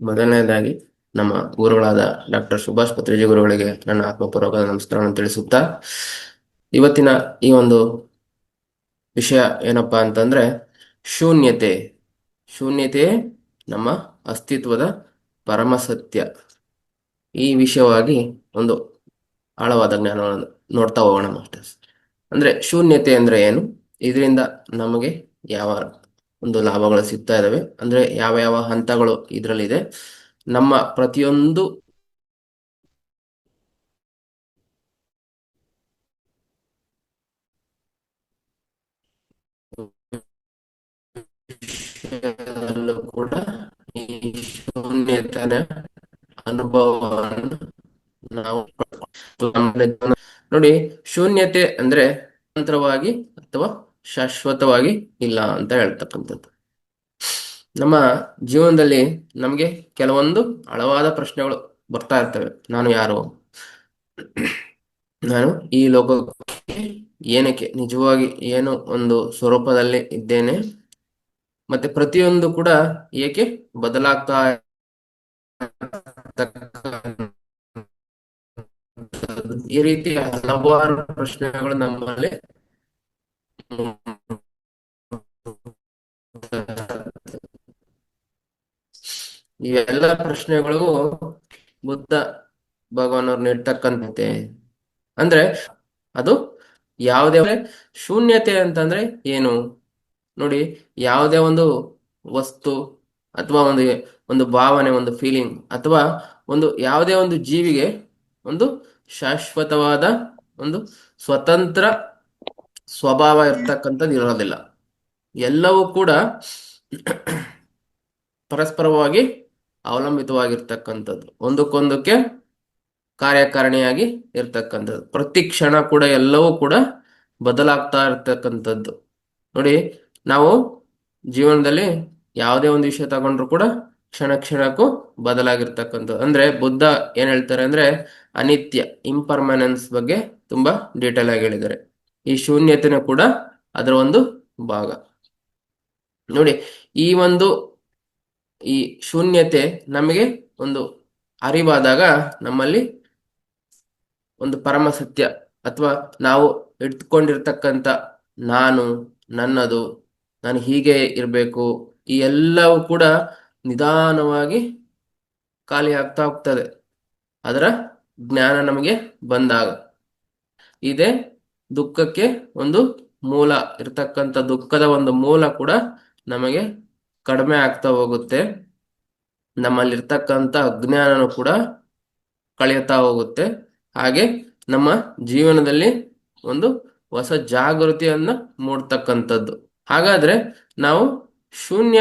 ಮೊದಲನೇದಾಗಿ ನಮ್ಮ ಗುರುಗಳಾದ ಡಾಕ್ಟರ್ ಸುಭಾಷ್ ಪತ್ರಿಜಿ ಗುರುಗಳಿಗೆ ನನ್ನ ಆತ್ಮಪೂರ್ವಕ ನಮಸ್ಕಾರವನ್ನು ತಿಳಿಸುತ್ತಾ, ಇವತ್ತಿನ ಈ ಒಂದು ವಿಷಯ ಏನಪ್ಪಾ ಅಂತಂದ್ರೆ ಶೂನ್ಯತೆ. ಶೂನ್ಯತೆ ನಮ್ಮ ಅಸ್ತಿತ್ವದ ಪರಮ ಸತ್ಯ. ಈ ವಿಷಯವಾಗಿ ಒಂದು ಆಳವಾದ ಜ್ಞಾನವನ್ನು ನೋಡ್ತಾ ಹೋಗೋಣ ಮಾಸ್ಟರ್ಸ್. ಅಂದ್ರೆ ಶೂನ್ಯತೆ ಅಂದ್ರೆ ಏನು, ಇದರಿಂದ ನಮಗೆ ಯಾವ ಒಂದು ಲಾಭಗಳು ಸಿಗ್ತಾ ಇದಾವೆ, ಅಂದ್ರೆ ಯಾವ ಯಾವ ಹಂತಗಳು ಇದರಲ್ಲಿದೆ, ನಮ್ಮ ಪ್ರತಿಯೊಂದು ವಿಷಯದಲ್ಲೂ ಕೂಡ ಈ ಶೂನ್ಯತೆಯ ಅನುಭವವನ್ನು ನಾವು ನೋಡಿ. ಶೂನ್ಯತೆ ಅಂದ್ರೆ ಸ್ವತಂತ್ರವಾಗಿ ಅಥವಾ ಶಾಶ್ವತವಾಗಿ ಇಲ್ಲ ಅಂತ ಹೇಳ್ತಕ್ಕಂಥದ್ದು. ನಮ್ಮ ಜೀವನದಲ್ಲಿ ನಮಗೆ ಕೆಲವೊಂದು ಆಳವಾದ ಪ್ರಶ್ನೆಗಳು ಬರ್ತಾ ಇರ್ತವೆ. ನಾನು ಯಾರು, ನಾನು ಈ ಲೋಕಕ್ಕೆ ಏನಕ್ಕೆ, ನಿಜವಾಗಿ ಏನು ಒಂದು ಸ್ವರೂಪದಲ್ಲಿ ಇದ್ದೇನೆ, ಮತ್ತೆ ಪ್ರತಿಯೊಂದು ಕೂಡ ಏಕೆ ಬದಲಾಗ್ತಾ ಈ ರೀತಿ ಹಲವಾರು ಪ್ರಶ್ನೆಗಳು ನಮ್ಮಲ್ಲಿ ಇವೆಲ್ಲ ಪ್ರಶ್ನೆಗಳಿಗೂ ಬುದ್ಧ ಭಗವಾನವ್ರು ನೀಡ್ತಕ್ಕಂತೆ. ಅಂದ್ರೆ ಅದು ಯಾವುದೇ ಶೂನ್ಯತೆ ಅಂತಂದ್ರೆ ಏನು ನೋಡಿ. ಯಾವುದೇ ಒಂದು ವಸ್ತು ಅಥವಾ ಒಂದು ಭಾವನೆ, ಒಂದು ಫೀಲಿಂಗ್ ಅಥವಾ ಯಾವುದೇ ಒಂದು ಜೀವಿಗೆ ಒಂದು ಶಾಶ್ವತವಾದ ಒಂದು ಸ್ವತಂತ್ರ ಸ್ವಭಾವ ಇರ್ತಕ್ಕಂಥದ್ದು ಇರೋದಿಲ್ಲ. ಎಲ್ಲವೂ ಕೂಡ ಪರಸ್ಪರವಾಗಿ ಅವಲಂಬಿತವಾಗಿರ್ತಕ್ಕಂಥದ್ದು, ಒಂದಕ್ಕೊಂದಕ್ಕೆ ಕಾರ್ಯಕಾರಣಿಯಾಗಿ ಇರ್ತಕ್ಕಂಥದ್ದು. ಪ್ರತಿ ಕ್ಷಣ ಕೂಡ ಎಲ್ಲವೂ ಕೂಡ ಬದಲಾಗ್ತಾ ಇರ್ತಕ್ಕಂಥದ್ದು. ನೋಡಿ, ನಾವು ಜೀವನದಲ್ಲಿ ಯಾವುದೇ ಒಂದು ವಿಷಯ ತಗೊಂಡ್ರು ಕೂಡ ಕ್ಷಣ ಕ್ಷಣಕ್ಕೂ ಬದಲಾಗಿರ್ತಕ್ಕಂಥದ್ದು. ಅಂದ್ರೆ ಬುದ್ಧ ಏನ್ ಹೇಳ್ತಾರೆ ಅಂದ್ರೆ ಅನಿತ್ಯ, ಇಂಪರ್ಮನೆನ್ಸ್ ಬಗ್ಗೆ ತುಂಬಾ ಡೀಟೇಲ್ ಆಗಿ ಹೇಳಿದ್ದಾರೆ. ಈ ಶೂನ್ಯತೆನೂ ಕೂಡ ಅದರ ಒಂದು ಭಾಗ. ನೋಡಿ, ಈ ಶೂನ್ಯತೆ ನಮಗೆ ಒಂದು ಅರಿವಾದಾಗ ನಮ್ಮಲ್ಲಿ ಒಂದು ಪರಮ ಸತ್ಯ ಅಥವಾ ನಾವು ಇಟ್ಕೊಂಡಿರ್ತಕ್ಕಂಥ ನಾನು, ನನ್ನದು, ನಾನು ಹೀಗೆ ಇರಬೇಕು, ಈ ಎಲ್ಲವೂ ಕೂಡ ನಿಧಾನವಾಗಿ ಖಾಲಿ ಆಗ್ತಾ ಹೋಗ್ತದೆ ಅದರ ಜ್ಞಾನ ನಮಗೆ ಬಂದಾಗ. ಇದೇ ದುಃಖಕ್ಕೆ ಒಂದು ಮೂಲ ಇರ್ತಕ್ಕಂಥ ದುಃಖದ ಒಂದು ಮೂಲ ಕೂಡ ನಮಗೆ ಕಡಿಮೆ ಆಗ್ತಾ ಹೋಗುತ್ತೆ. ನಮ್ಮಲ್ಲಿರ್ತಕ್ಕಂಥ ಅಜ್ಞಾನನೂ ಕೂಡ ಕಳೆಯುತ್ತಾ ಹೋಗುತ್ತೆ. ಹಾಗೆ ನಮ್ಮ ಜೀವನದಲ್ಲಿ ಒಂದು ಹೊಸ ಜಾಗೃತಿಯನ್ನ ಮೂಡ್ತಕ್ಕಂಥದ್ದು. ಹಾಗಾದ್ರೆ ನಾವು ಶೂನ್ಯ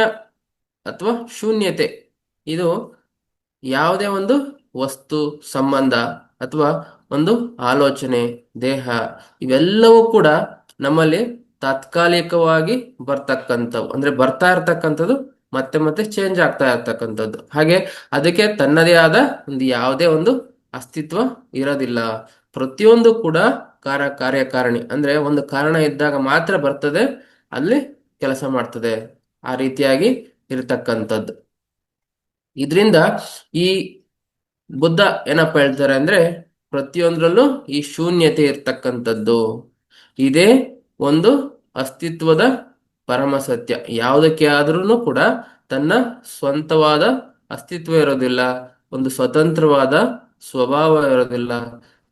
ಅಥವಾ ಶೂನ್ಯತೆ, ಇದು ಯಾವುದೇ ಒಂದು ವಸ್ತು, ಸಂಬಂಧ ಅಥವಾ ಒಂದು ಆಲೋಚನೆ, ದೇಹ, ಇವೆಲ್ಲವೂ ಕೂಡ ನಮ್ಮಲ್ಲಿ ತಾತ್ಕಾಲಿಕವಾಗಿ ಬರ್ತಕ್ಕಂಥವು. ಅಂದ್ರೆ ಬರ್ತಾ ಇರ್ತಕ್ಕಂಥದ್ದು ಮತ್ತೆ ಮತ್ತೆ ಚೇಂಜ್ ಆಗ್ತಾ ಇರ್ತಕ್ಕಂಥದ್ದು. ಹಾಗೆ ಅದಕ್ಕೆ ತನ್ನದೇ ಆದ ಯಾವುದೇ ಒಂದು ಅಸ್ತಿತ್ವ ಇರೋದಿಲ್ಲ. ಪ್ರತಿಯೊಂದು ಕೂಡ ಕಾರ್ಯಕಾರಣಿ, ಅಂದ್ರೆ ಒಂದು ಕಾರಣ ಇದ್ದಾಗ ಮಾತ್ರ ಬರ್ತದೆ, ಅಲ್ಲಿ ಕೆಲಸ ಮಾಡ್ತದೆ, ಆ ರೀತಿಯಾಗಿ ಇರತಕ್ಕಂಥದ್ದು. ಇದರಿಂದ ಈ ಬುದ್ಧ ಏನಪ್ಪ ಹೇಳ್ತಾರೆ ಅಂದ್ರೆ ಪ್ರತಿಯೊಂದರಲ್ಲೂ ಈ ಶೂನ್ಯತೆ ಇರ್ತಕ್ಕಂಥದ್ದು, ಇದೇ ಒಂದು ಅಸ್ತಿತ್ವದ ಪರಮ ಸತ್ಯ. ಯಾವುದಕ್ಕೆ ಆದ್ರೂ ಕೂಡ ತನ್ನ ಸ್ವಂತವಾದ ಅಸ್ತಿತ್ವ ಇರೋದಿಲ್ಲ, ಒಂದು ಸ್ವತಂತ್ರವಾದ ಸ್ವಭಾವ ಇರೋದಿಲ್ಲ.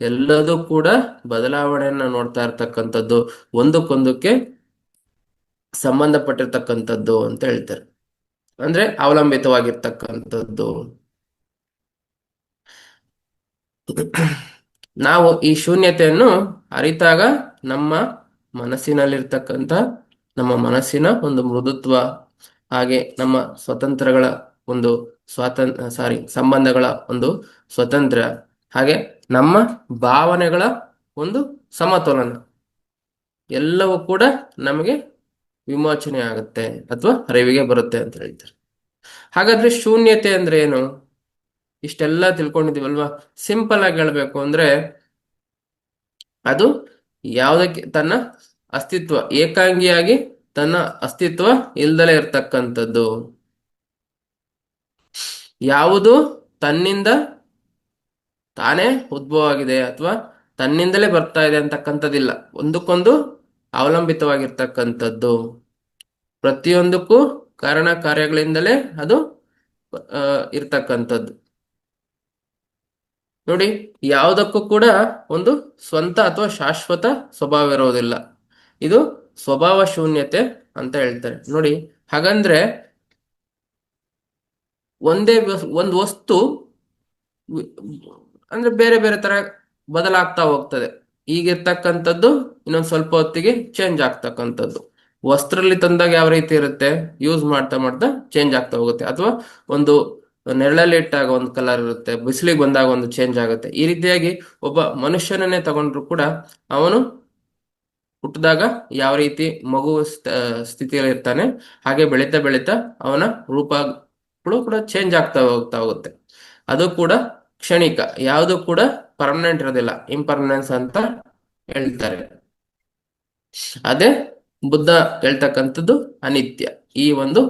ಎಲ್ಲದೂ ಕೂಡ ಬದಲಾವಣೆಯನ್ನ ನೋಡ್ತಾ ಇರ್ತಕ್ಕಂಥದ್ದು, ಒಂದಕ್ಕೊಂದಕ್ಕೆ ಸಂಬಂಧಪಟ್ಟಿರ್ತಕ್ಕಂಥದ್ದು ಅಂತ ಹೇಳ್ತಾರೆ. ಅಂದ್ರೆ ಅವಲಂಬಿತವಾಗಿರ್ತಕ್ಕಂಥದ್ದು. ನಾವು ಈ ಶೂನ್ಯತೆಯನ್ನು ಅರಿತಾಗ ನಮ್ಮ ಮನಸ್ಸಿನಲ್ಲಿರ್ತಕ್ಕಂಥ ನಮ್ಮ ಮನಸ್ಸಿನ ಒಂದು ಮೃದುತ್ವ, ಹಾಗೆ ನಮ್ಮ ಸ್ವತಂತ್ರಗಳ ಒಂದು ಸಂಬಂಧಗಳ ಒಂದು ಸ್ವತಂತ್ರ, ಹಾಗೆ ನಮ್ಮ ಭಾವನೆಗಳ ಒಂದು ಸಮತೋಲನ, ಎಲ್ಲವೂ ಕೂಡ ನಮಗೆ ವಿಮೋಚನೆ ಆಗುತ್ತೆ ಅಥವಾ ಅರಿವಿಗೆ ಬರುತ್ತೆ ಅಂತ ಹೇಳ್ತಾರೆ. ಹಾಗಾದ್ರೆ ಶೂನ್ಯತೆ ಅಂದ್ರೆ ಏನು? ಇಷ್ಟೆಲ್ಲ ತಿಳ್ಕೊಂಡಿದೀವಲ್ವಾ? ಸಿಂಪಲ್ ಆಗಿ ಹೇಳ್ಬೇಕು ಅಂದ್ರೆ ಅದು ಯಾವುದಕ್ಕೆ ತನ್ನ ಅಸ್ತಿತ್ವ, ಏಕಾಂಗಿಯಾಗಿ ತನ್ನ ಅಸ್ತಿತ್ವ ಇಲ್ದಲೇ ಇರ್ತಕ್ಕಂಥದ್ದು. ಯಾವುದು ತನ್ನಿಂದ ತಾನೇ ಉದ್ಭವ ಆಗಿದೆ ಅಥವಾ ತನ್ನಿಂದಲೇ ಬರ್ತಾ ಇದೆ ಅಂತಕ್ಕಂಥದ್ದಿಲ್ಲ. ಒಂದಕ್ಕೊಂದು ಅವಲಂಬಿತವಾಗಿರ್ತಕ್ಕಂಥದ್ದು. ಪ್ರತಿಯೊಂದಕ್ಕೂ ಕಾರಣ ಕಾರ್ಯಗಳಿಂದಲೇ ಅದು ಇರ್ತಕ್ಕಂಥದ್ದು. ನೋಡಿ, ಯಾವುದಕ್ಕೂ ಕೂಡ ಒಂದು ಸ್ವಂತ ಅಥವಾ ಶಾಶ್ವತ ಸ್ವಭಾವ ಇರೋದಿಲ್ಲ. ಇದು ಸ್ವಭಾವ ಶೂನ್ಯತೆ ಅಂತ ಹೇಳ್ತಾರೆ. ನೋಡಿ, ಹಾಗಂದ್ರೆ ಒಂದು ವಸ್ತು ಅಂದ್ರೆ ಬೇರೆ ಬೇರೆ ತರ ಬದಲಾಗ್ತಾ ಹೋಗ್ತದೆ. ಈಗಿರ್ತಕ್ಕಂಥದ್ದು ಇನ್ನೊಂದು ಸ್ವಲ್ಪ ಹೊತ್ತಿಗೆ ಚೇಂಜ್ ಆಗ್ತಕ್ಕಂಥದ್ದು. ವಸ್ತ್ರಲ್ಲಿ ತಂದಾಗ ಯಾವ ರೀತಿ ಇರುತ್ತೆ, ಯೂಸ್ ಮಾಡ್ತಾ ಮಾಡ್ತಾ ಚೇಂಜ್ ಆಗ್ತಾ ಹೋಗುತ್ತೆ. ಅಥವಾ ಒಂದು ನೆರಳಲ್ಲಿ ಇಟ್ಟಾಗ ಒಂದು ಕಲರ್ ಇರುತ್ತೆ, ಬಿಸಿಲಿಗೆ ಬಂದಾಗ ಒಂದು ಚೇಂಜ್ ಆಗುತ್ತೆ. ಈ ರೀತಿಯಾಗಿ ಒಬ್ಬ ಮನುಷ್ಯನನ್ನೇ ತಗೊಂಡ್ರು ಕೂಡ ಅವನು ಹುಟ್ಟಿದಾಗ ಯಾವ ರೀತಿ ಮಗು ಸ್ಥಿತಿಯಲ್ಲಿ ಇರ್ತಾನೆ, ಹಾಗೆ ಬೆಳೀತಾ ಬೆಳೀತಾ ಅವನ ರೂಪಗಳು ಕೂಡ ಚೇಂಜ್ ಆಗ್ತಾ ಹೋಗ್ತಾ ಹೋಗುತ್ತೆ. ಅದು ಕೂಡ ಕ್ಷಣಿಕ, ಯಾವುದು ಕೂಡ ಪರ್ಮನೆಂಟ್ ಇರೋದಿಲ್ಲ, ಇಂಪರ್ಮನೆನ್ಸ್ ಅಂತ ಹೇಳ್ತಾರೆ. ಅದೇ ಬುದ್ಧ ಹೇಳ್ತಕ್ಕಂಥದ್ದು ಅನಿತ್ಯ, ಈ ಒಂದು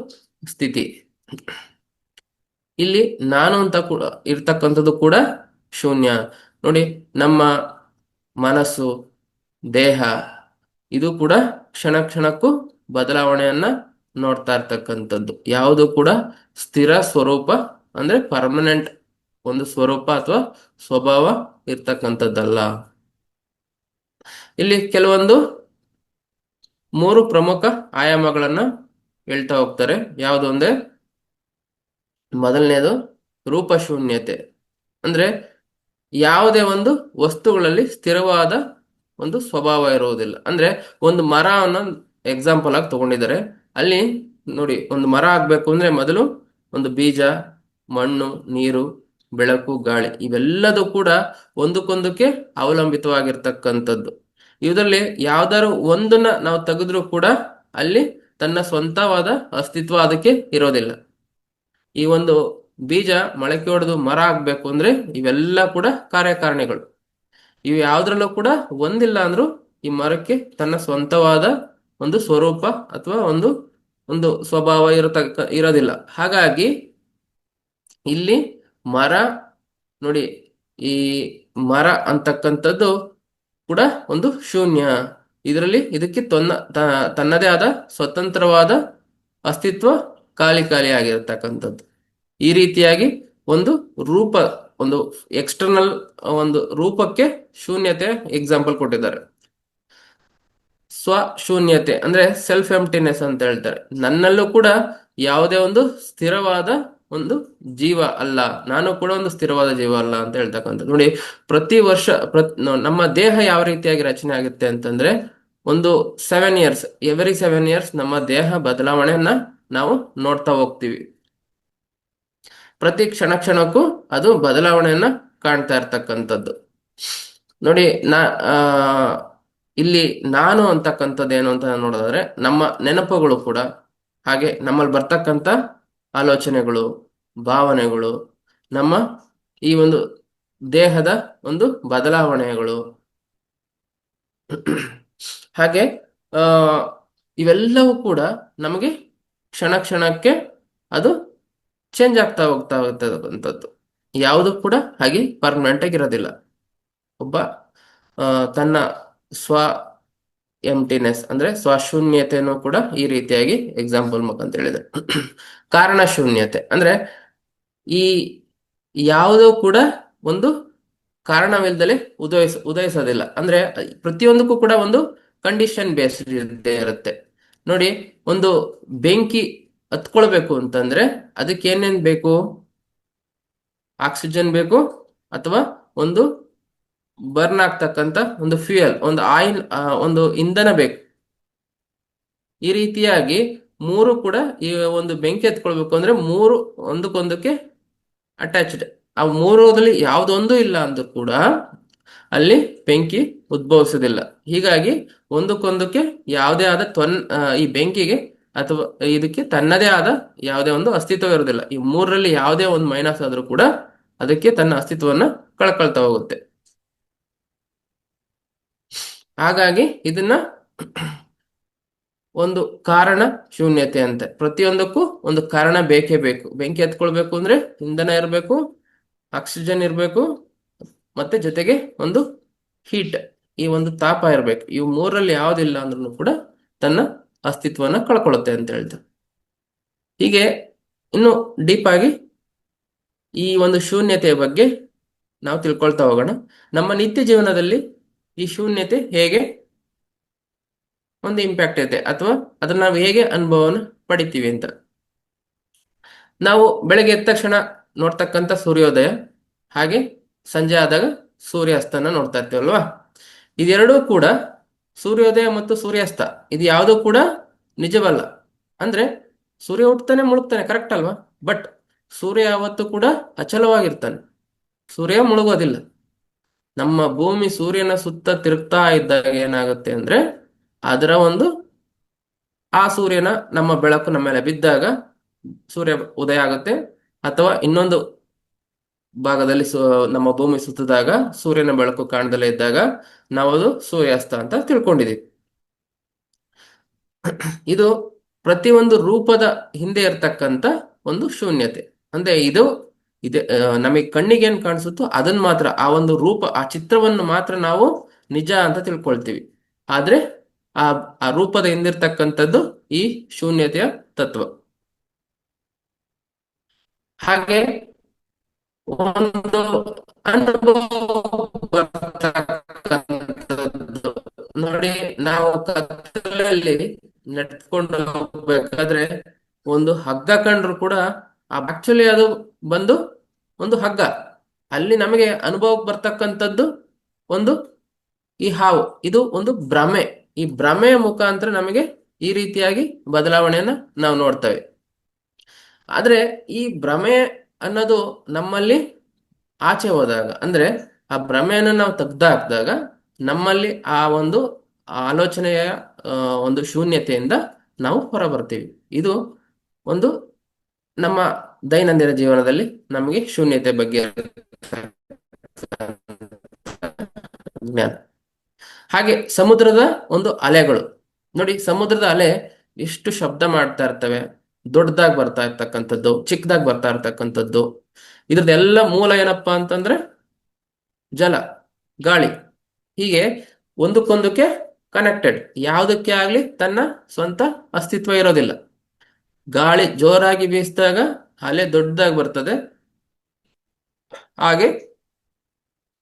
ಸ್ಥಿತಿ. ಇಲ್ಲಿ ನಾನು ಅಂತ ಕೂಡ ಇರ್ತಕ್ಕಂಥದ್ದು ಕೂಡ ಶೂನ್ಯ. ನೋಡಿ, ನಮ್ಮ ಮನಸ್ಸು, ದೇಹ, ಇದು ಕೂಡ ಕ್ಷಣ ಕ್ಷಣಕ್ಕೂ ಬದಲಾವಣೆಯನ್ನ ನೋಡ್ತಾ ಇರ್ತಕ್ಕಂಥದ್ದು. ಯಾವುದು ಕೂಡ ಸ್ಥಿರ ಸ್ವರೂಪ ಅಂದ್ರೆ ಪರ್ಮನೆಂಟ್ ಒಂದು ಸ್ವರೂಪ ಅಥವಾ ಸ್ವಭಾವ ಇರ್ತಕ್ಕಂಥದ್ದಲ್ಲ. ಇಲ್ಲಿ ಕೆಲವೊಂದು 3 ಪ್ರಮುಖ ಆಯಾಮಗಳನ್ನ ಹೇಳ್ತಾ ಹೋಗ್ತಾರೆ. ಯಾವುದು ಅಂದ್ರೆ, ಮೊದಲನೇದು ರೂಪಶೂನ್ಯತೆ. ಅಂದ್ರೆ ಯಾವುದೇ ಒಂದು ವಸ್ತುಗಳಲ್ಲಿ ಸ್ಥಿರವಾದ ಒಂದು ಸ್ವಭಾವ ಇರುವುದಿಲ್ಲ. ಅಂದ್ರೆ ಒಂದು ಮರವನ್ನು ಎಕ್ಸಾಂಪಲ್ ಆಗಿ ತಗೊಂಡಿದ್ದಾರೆ. ಅಲ್ಲಿ ನೋಡಿ, ಒಂದು ಮರ ಆಗ್ಬೇಕು ಅಂದ್ರೆ ಮೊದಲು ಒಂದು ಬೀಜ, ಮಣ್ಣು, ನೀರು, ಬೆಳಕು, ಗಾಳಿ ಇವೆಲ್ಲದೂ ಕೂಡ ಒಂದಕ್ಕೊಂದಕ್ಕೆ ಅವಲಂಬಿತವಾಗಿರ್ತಕ್ಕಂಥದ್ದು. ಇದರಲ್ಲಿ ಯಾವ್ದಾದ್ರು ಒಂದನ್ನ ನಾವು ತೆಗೆದ್ರೂ ಕೂಡ ಅಲ್ಲಿ ತನ್ನ ಸ್ವಂತವಾದ ಅಸ್ತಿತ್ವ ಅದಕ್ಕೆ ಇರೋದಿಲ್ಲ. ಈ ಒಂದು ಬೀಜ ಮೊಳಕೆ ಹೊಡೆದು ಮರ ಆಗ್ಬೇಕು ಅಂದ್ರೆ ಇವೆಲ್ಲ ಕೂಡ ಕಾರ್ಯಕಾರಣಿಗಳು. ಇವು ಯಾವ್ದ್ರಲ್ಲೂ ಕೂಡ ಒಂದಿಲ್ಲ ಅಂದ್ರೂ ಈ ಮರಕ್ಕೆ ತನ್ನ ಸ್ವಂತವಾದ ಒಂದು ಸ್ವರೂಪ ಅಥವಾ ಒಂದು ಒಂದು ಸ್ವಭಾವ ಇರೋದಿಲ್ಲ. ಹಾಗಾಗಿ ಇಲ್ಲಿ ಮರ ನೋಡಿ, ಈ ಮರ ಅಂತಕ್ಕಂಥದ್ದು ಕೂಡ ಒಂದು ಶೂನ್ಯ. ಇದಕ್ಕೆ ತನ್ನದೇ ಆದ ಸ್ವತಂತ್ರವಾದ ಅಸ್ತಿತ್ವ ಖಾಲಿ ಆಗಿರತಕ್ಕಂಥದ್ದು. ಈ ರೀತಿಯಾಗಿ ಒಂದು ರೂಪ, ಒಂದು ಎಕ್ಸ್ಟರ್ನಲ್ ಒಂದು ರೂಪಕ್ಕೆ ಶೂನ್ಯತೆ ಎಕ್ಸಾಂಪಲ್ ಕೊಟ್ಟಿದ್ದಾರೆ. ಸ್ವಶೂನ್ಯತೆ ಅಂದ್ರೆ ಸೆಲ್ಫ್ ಎಂಪ್ಟಿನೆಸ್ ಅಂತ ಹೇಳ್ತಾರೆ. ನನ್ನಲ್ಲೂ ಕೂಡ ಯಾವುದೇ ಒಂದು ಸ್ಥಿರವಾದ ಒಂದು ಜೀವ ಅಲ್ಲ, ನಾನು ಕೂಡ ಒಂದು ಸ್ಥಿರವಾದ ಜೀವ ಅಲ್ಲ ಅಂತ ಹೇಳ್ತಕ್ಕಂಥದ್ದು. ನೋಡಿ, ಪ್ರತಿ ವರ್ಷ ನಮ್ಮ ದೇಹ ಯಾವ ರೀತಿಯಾಗಿ ರಚನೆ ಆಗುತ್ತೆ ಅಂತಂದ್ರೆ, ಒಂದು 7 ಇಯರ್ಸ್, ಎವ್ರಿ 7 ಇಯರ್ಸ್ ನಮ್ಮ ದೇಹ ಬದಲಾವಣೆಯನ್ನ ನಾವು ನೋಡ್ತಾ ಹೋಗ್ತೀವಿ. ಪ್ರತಿ ಕ್ಷಣ ಕ್ಷಣಕ್ಕೂ ಅದು ಬದಲಾವಣೆಯನ್ನ ಕಾಣ್ತಾ ಇರ್ತಕ್ಕಂಥದ್ದು. ನೋಡಿ, ಇಲ್ಲಿ ನಾನು ಅಂತಕ್ಕಂಥದ್ದು ಏನು ಅಂತ ನೋಡೋದಾದ್ರೆ, ನಮ್ಮ ನೆನಪುಗಳು ಕೂಡ ಹಾಗೆ ನಮ್ಮಲ್ಲಿ ಬರ್ತಕ್ಕಂಥ ಆಲೋಚನೆಗಳು, ಭಾವನೆಗಳು, ನಮ್ಮ ಈ ಒಂದು ದೇಹದ ಒಂದು ಬದಲಾವಣೆಗಳು, ಹಾಗೆ ಇವೆಲ್ಲವೂ ಕೂಡ ನಮಗೆ ಕ್ಷಣ ಕ್ಷಣಕ್ಕೆ ಅದು ಚೇಂಜ್ ಆಗ್ತಾ ಹೋಗ್ತಾ ಹೋಗ್ತಕ್ಕಂಥದ್ದು. ಯಾವುದು ಕೂಡ ಹಾಗೆ ಪರ್ಮನೆಂಟ್ ಆಗಿರೋದಿಲ್ಲ. ಒಬ್ಬ ತನ್ನ ಸ್ವ ಎಂಟಿನೆಸ್ ಅಂದ್ರೆ ಸ್ವಶೂನ್ಯತೆಯನ್ನು ಕೂಡ ಈ ರೀತಿಯಾಗಿ ಎಕ್ಸಾಂಪಲ್ ಅಂತ ಹೇಳಿದೆ. ಕಾರಣ ಶೂನ್ಯತೆ ಅಂದ್ರೆ ಈ ಯಾವುದೂ ಕೂಡ ಒಂದು ಕಾರಣವಿಲ್ಲದಲೇ ಉದಯಿಸೋದಿಲ್ಲ. ಅಂದ್ರೆ ಪ್ರತಿಯೊಂದಕ್ಕೂ ಕೂಡ ಒಂದು ಕಂಡೀಷನ್ ಬೇಸ್ಡ್ ಇರುತ್ತೆ. ನೋಡಿ, ಒಂದು ಬೆಂಕಿ ಹತ್ಕೊಳ್ಬೇಕು ಅಂತಂದ್ರೆ ಅದಕ್ಕೆ ಏನೇನ್ ಬೇಕು? ಆಕ್ಸಿಜನ್ ಬೇಕು, ಅಥವಾ ಒಂದು ಬರ್ನ್ ಆಗ್ತಕ್ಕಂಥ ಒಂದು ಫ್ಯೂಯಲ್, ಒಂದು ಆಯಿಲ್, ಒಂದು ಇಂಧನ ಬೇಕು. ಈ ರೀತಿಯಾಗಿ 3 ಕೂಡ ಈ ಒಂದು ಬೆಂಕಿ ಹತ್ಕೊಳ್ಬೇಕು ಅಂದ್ರೆ 3 ಒಂದಕ್ಕೊಂದಕ್ಕೆ ಅಟ್ಯಾಚ್ಡ್. ಆ 3ರಲ್ಲಿ ಯಾವುದೊಂದು ಇಲ್ಲ ಅಂದ್ರೂ ಕೂಡ ಅಲ್ಲಿ ಬೆಂಕಿ ಉದ್ಭವಿಸೋದಿಲ್ಲ. ಹೀಗಾಗಿ ಒಂದಕ್ಕೊಂದಕ್ಕೆ ಯಾವುದೇ ಆದ ಈ ಬೆಂಕಿಗೆ ಅಥವಾ ಇದಕ್ಕೆ ತನ್ನದೇ ಆದ ಯಾವುದೇ ಒಂದು ಅಸ್ತಿತ್ವ ಇರೋದಿಲ್ಲ. ಈ 3ರಲ್ಲಿ ಯಾವುದೇ ಒಂದು ಮೈನಸ್ ಆದ್ರೂ ಕೂಡ ಅದಕ್ಕೆ ತನ್ನ ಅಸ್ತಿತ್ವವನ್ನ ಕಳ್ಕೊಳ್ತಾ ಹೋಗುತ್ತೆ. ಹಾಗಾಗಿ ಇದನ್ನ ಒಂದು ಕಾರಣ ಶೂನ್ಯತೆ ಅಂತೆ. ಪ್ರತಿಯೊಂದಕ್ಕೂ ಒಂದು ಕಾರಣ ಬೇಕೇ ಬೇಕು. ಬೆಂಕಿ ಹತ್ಕೊಳ್ಬೇಕು ಅಂದ್ರೆ ಇಂಧನ ಇರಬೇಕು, ಆಕ್ಸಿಜನ್ ಇರಬೇಕು, ಮತ್ತೆ ಜೊತೆಗೆ ಒಂದು ಹೀಟ್, ಈ ಒಂದು ತಾಪ ಇರಬೇಕು. ಇವು ಮೂರಲ್ಲಿ ಯಾವುದಿಲ್ಲ ಅಂದ್ರೂ ಕೂಡ ತನ್ನ ಅಸ್ತಿತ್ವನ ಕಳ್ಕೊಳ್ಳುತ್ತೆ ಅಂತ ಹೇಳ್ತಾರೆ. ಹೀಗೆ ಇನ್ನು ಡೀಪ್ ಆಗಿ ಈ ಒಂದು ಶೂನ್ಯತೆಯ ಬಗ್ಗೆ ನಾವು ತಿಳ್ಕೊಳ್ತಾ ಹೋಗೋಣ. ನಮ್ಮ ನಿತ್ಯ ಜೀವನದಲ್ಲಿ ಈ ಶೂನ್ಯತೆ ಹೇಗೆ ಒಂದು ಇಂಪ್ಯಾಕ್ಟ್ ಐತೆ ಅಥವಾ ಅದನ್ನ ನಾವು ಹೇಗೆ ಅನುಭವನ ಪಡಿತೀವಿ ಅಂತ. ನಾವು ಬೆಳಗ್ಗೆ ಎದ್ದ ತಕ್ಷಣ ನೋಡ್ತಕ್ಕಂಥ ಸೂರ್ಯೋದಯ, ಹಾಗೆ ಸಂಜೆ ಆದಾಗ ಸೂರ್ಯಾಸ್ತನ ನೋಡ್ತಾ ಇರ್ತೀವಲ್ವಾ. ಇದೆರಡೂ ಕೂಡ ಸೂರ್ಯೋದಯ ಮತ್ತು ಸೂರ್ಯಾಸ್ತ ಇದು ಯಾವುದೂ ಕೂಡ ನಿಜವಲ್ಲ. ಅಂದ್ರೆ ಸೂರ್ಯ ಹುಟ್ಟತಾನೆ ಮುಳುಗ್ತಾನೆ, ಕರೆಕ್ಟ್ ಅಲ್ವಾ? ಬಟ್ ಸೂರ್ಯ ಯಾವತ್ತೂ ಕೂಡ ಅಚಲವಾಗಿರ್ತಾನೆ, ಸೂರ್ಯ ಮುಳುಗೋದಿಲ್ಲ. ನಮ್ಮ ಭೂಮಿ ಸೂರ್ಯನ ಸುತ್ತ ತಿರುಗ್ತಾ ಇದ್ದಾಗ ಏನಾಗುತ್ತೆ ಅಂದ್ರೆ ಅದರ ಒಂದು ಆ ಸೂರ್ಯನ ನಮ್ಮ ಬೆಳಕು ನಮ್ಮ ಮೇಲೆ ಬಿದ್ದಾಗ ಸೂರ್ಯ ಉದಯ ಆಗುತ್ತೆ, ಅಥವಾ ಇನ್ನೊಂದು ಭಾಗದಲ್ಲಿ ನಮ್ಮ ಭೂಮಿ ಸುತ್ತಿದಾಗ ಸೂರ್ಯನ ಬೆಳಕು ಕಾಣದಲ್ಲೇ ಇದ್ದಾಗ ನಾವದು ಸೂರ್ಯಾಸ್ತ ಅಂತ ತಿಳ್ಕೊಂಡಿದೀವಿ. ಇದು ಪ್ರತಿಯೊಂದು ರೂಪದ ಹಿಂದೆ ಇರ್ತಕ್ಕಂಥ ಒಂದು ಶೂನ್ಯತೆ. ಅಂದ್ರೆ ಇದು ಇದೆ, ನಮಗೆ ಕಣ್ಣಿಗೆ ಏನ್ ಕಾಣಿಸುತ್ತೋ ಅದನ್ನ ಮಾತ್ರ, ಆ ಒಂದು ರೂಪ, ಆ ಚಿತ್ರವನ್ನು ಮಾತ್ರ ನಾವು ನಿಜ ಅಂತ ತಿಳ್ಕೊಳ್ತೀವಿ. ಆದ್ರೆ ಆ ಆ ರೂಪದ ಹಿಂದಿರ್ತಕ್ಕಂಥದ್ದು ಈ ಶೂನ್ಯತೆಯ ತತ್ವ. ಹಾಗೆ ಒಂದು ಅನುಭವ ಬರ್ತಕ್ಕಂಥದ್ದು. ನೋಡಿ, ನಾವು ಕತ್ತಲಲ್ಲಿ ನಡ್ಕೊಂಡು ಹೋಗ್ಬೇಕಾದ್ರೆ ಒಂದು ಹಗ್ಗ ಕಂಡ್ರು ಕೂಡ ಆಕ್ಚುಲಿ ಅದು ಬಂದು ಒಂದು ಹಗ್ಗ. ಅಲ್ಲಿ ನಮಗೆ ಅನುಭವಕ್ಕೆ ಬರ್ತಕ್ಕಂಥದ್ದು ಒಂದು ಈ ಹಾವು, ಇದು ಒಂದು ಭ್ರಮೆ. ಈ ಭ್ರಮೆಯ ಮುಖಾಂತರ ನಮಗೆ ಈ ರೀತಿಯಾಗಿ ಬದಲಾವಣೆಯನ್ನ ನಾವು ನೋಡ್ತೇವೆ. ಆದ್ರೆ ಈ ಭ್ರಮೆ ಅನ್ನೋದು ನಮ್ಮಲ್ಲಿ ಆಚೆ ಹೋದಾಗ, ಅಂದ್ರೆ ಆ ಭ್ರಮೆಯನ್ನು ನಾವು ತೆಗ್ದಾಕಿದಾಗ ನಮ್ಮಲ್ಲಿ ಆ ಒಂದು ಆಲೋಚನೆಯ ಒಂದು ಶೂನ್ಯತೆಯಿಂದ ನಾವು ಹೊರ ಬರ್ತೀವಿ. ಇದು ಒಂದು ನಮ್ಮ ದೈನಂದಿನ ಜೀವನದಲ್ಲಿ ನಮಗೆ ಶೂನ್ಯತೆ ಬಗ್ಗೆ ಜ್ಞಾನ. ಹಾಗೆ ಸಮುದ್ರದ ಒಂದು ಅಲೆಗಳು ನೋಡಿ, ಸಮುದ್ರದ ಅಲೆ ಎಷ್ಟು ಶಬ್ದ ಮಾಡ್ತಾ ಇರ್ತವೆ, ದೊಡ್ಡದಾಗಿ ಬರ್ತಾ ಇರ್ತಕ್ಕಂಥದ್ದು, ಚಿಕ್ಕದಾಗಿ ಬರ್ತಾ ಇರ್ತಕ್ಕಂಥದ್ದು. ಇದ್ರದ್ದೆಲ್ಲ ಮೂಲ ಏನಪ್ಪಾ ಅಂತಂದ್ರೆ ಜಲ, ಗಾಳಿ. ಹೀಗೆ ಒಂದಕ್ಕೊಂದಕ್ಕೆ ಕನೆಕ್ಟೆಡ್. ಯಾವುದಕ್ಕೆ ಆಗ್ಲಿ ತನ್ನ ಸ್ವಂತ ಅಸ್ತಿತ್ವ ಇರೋದಿಲ್ಲ. ಗಾಳಿ ಜೋರಾಗಿ ಬೀಸಿದಾಗ ಅಲೆ ದೊಡ್ಡದಾಗಿ ಬರ್ತದೆ, ಹಾಗೆ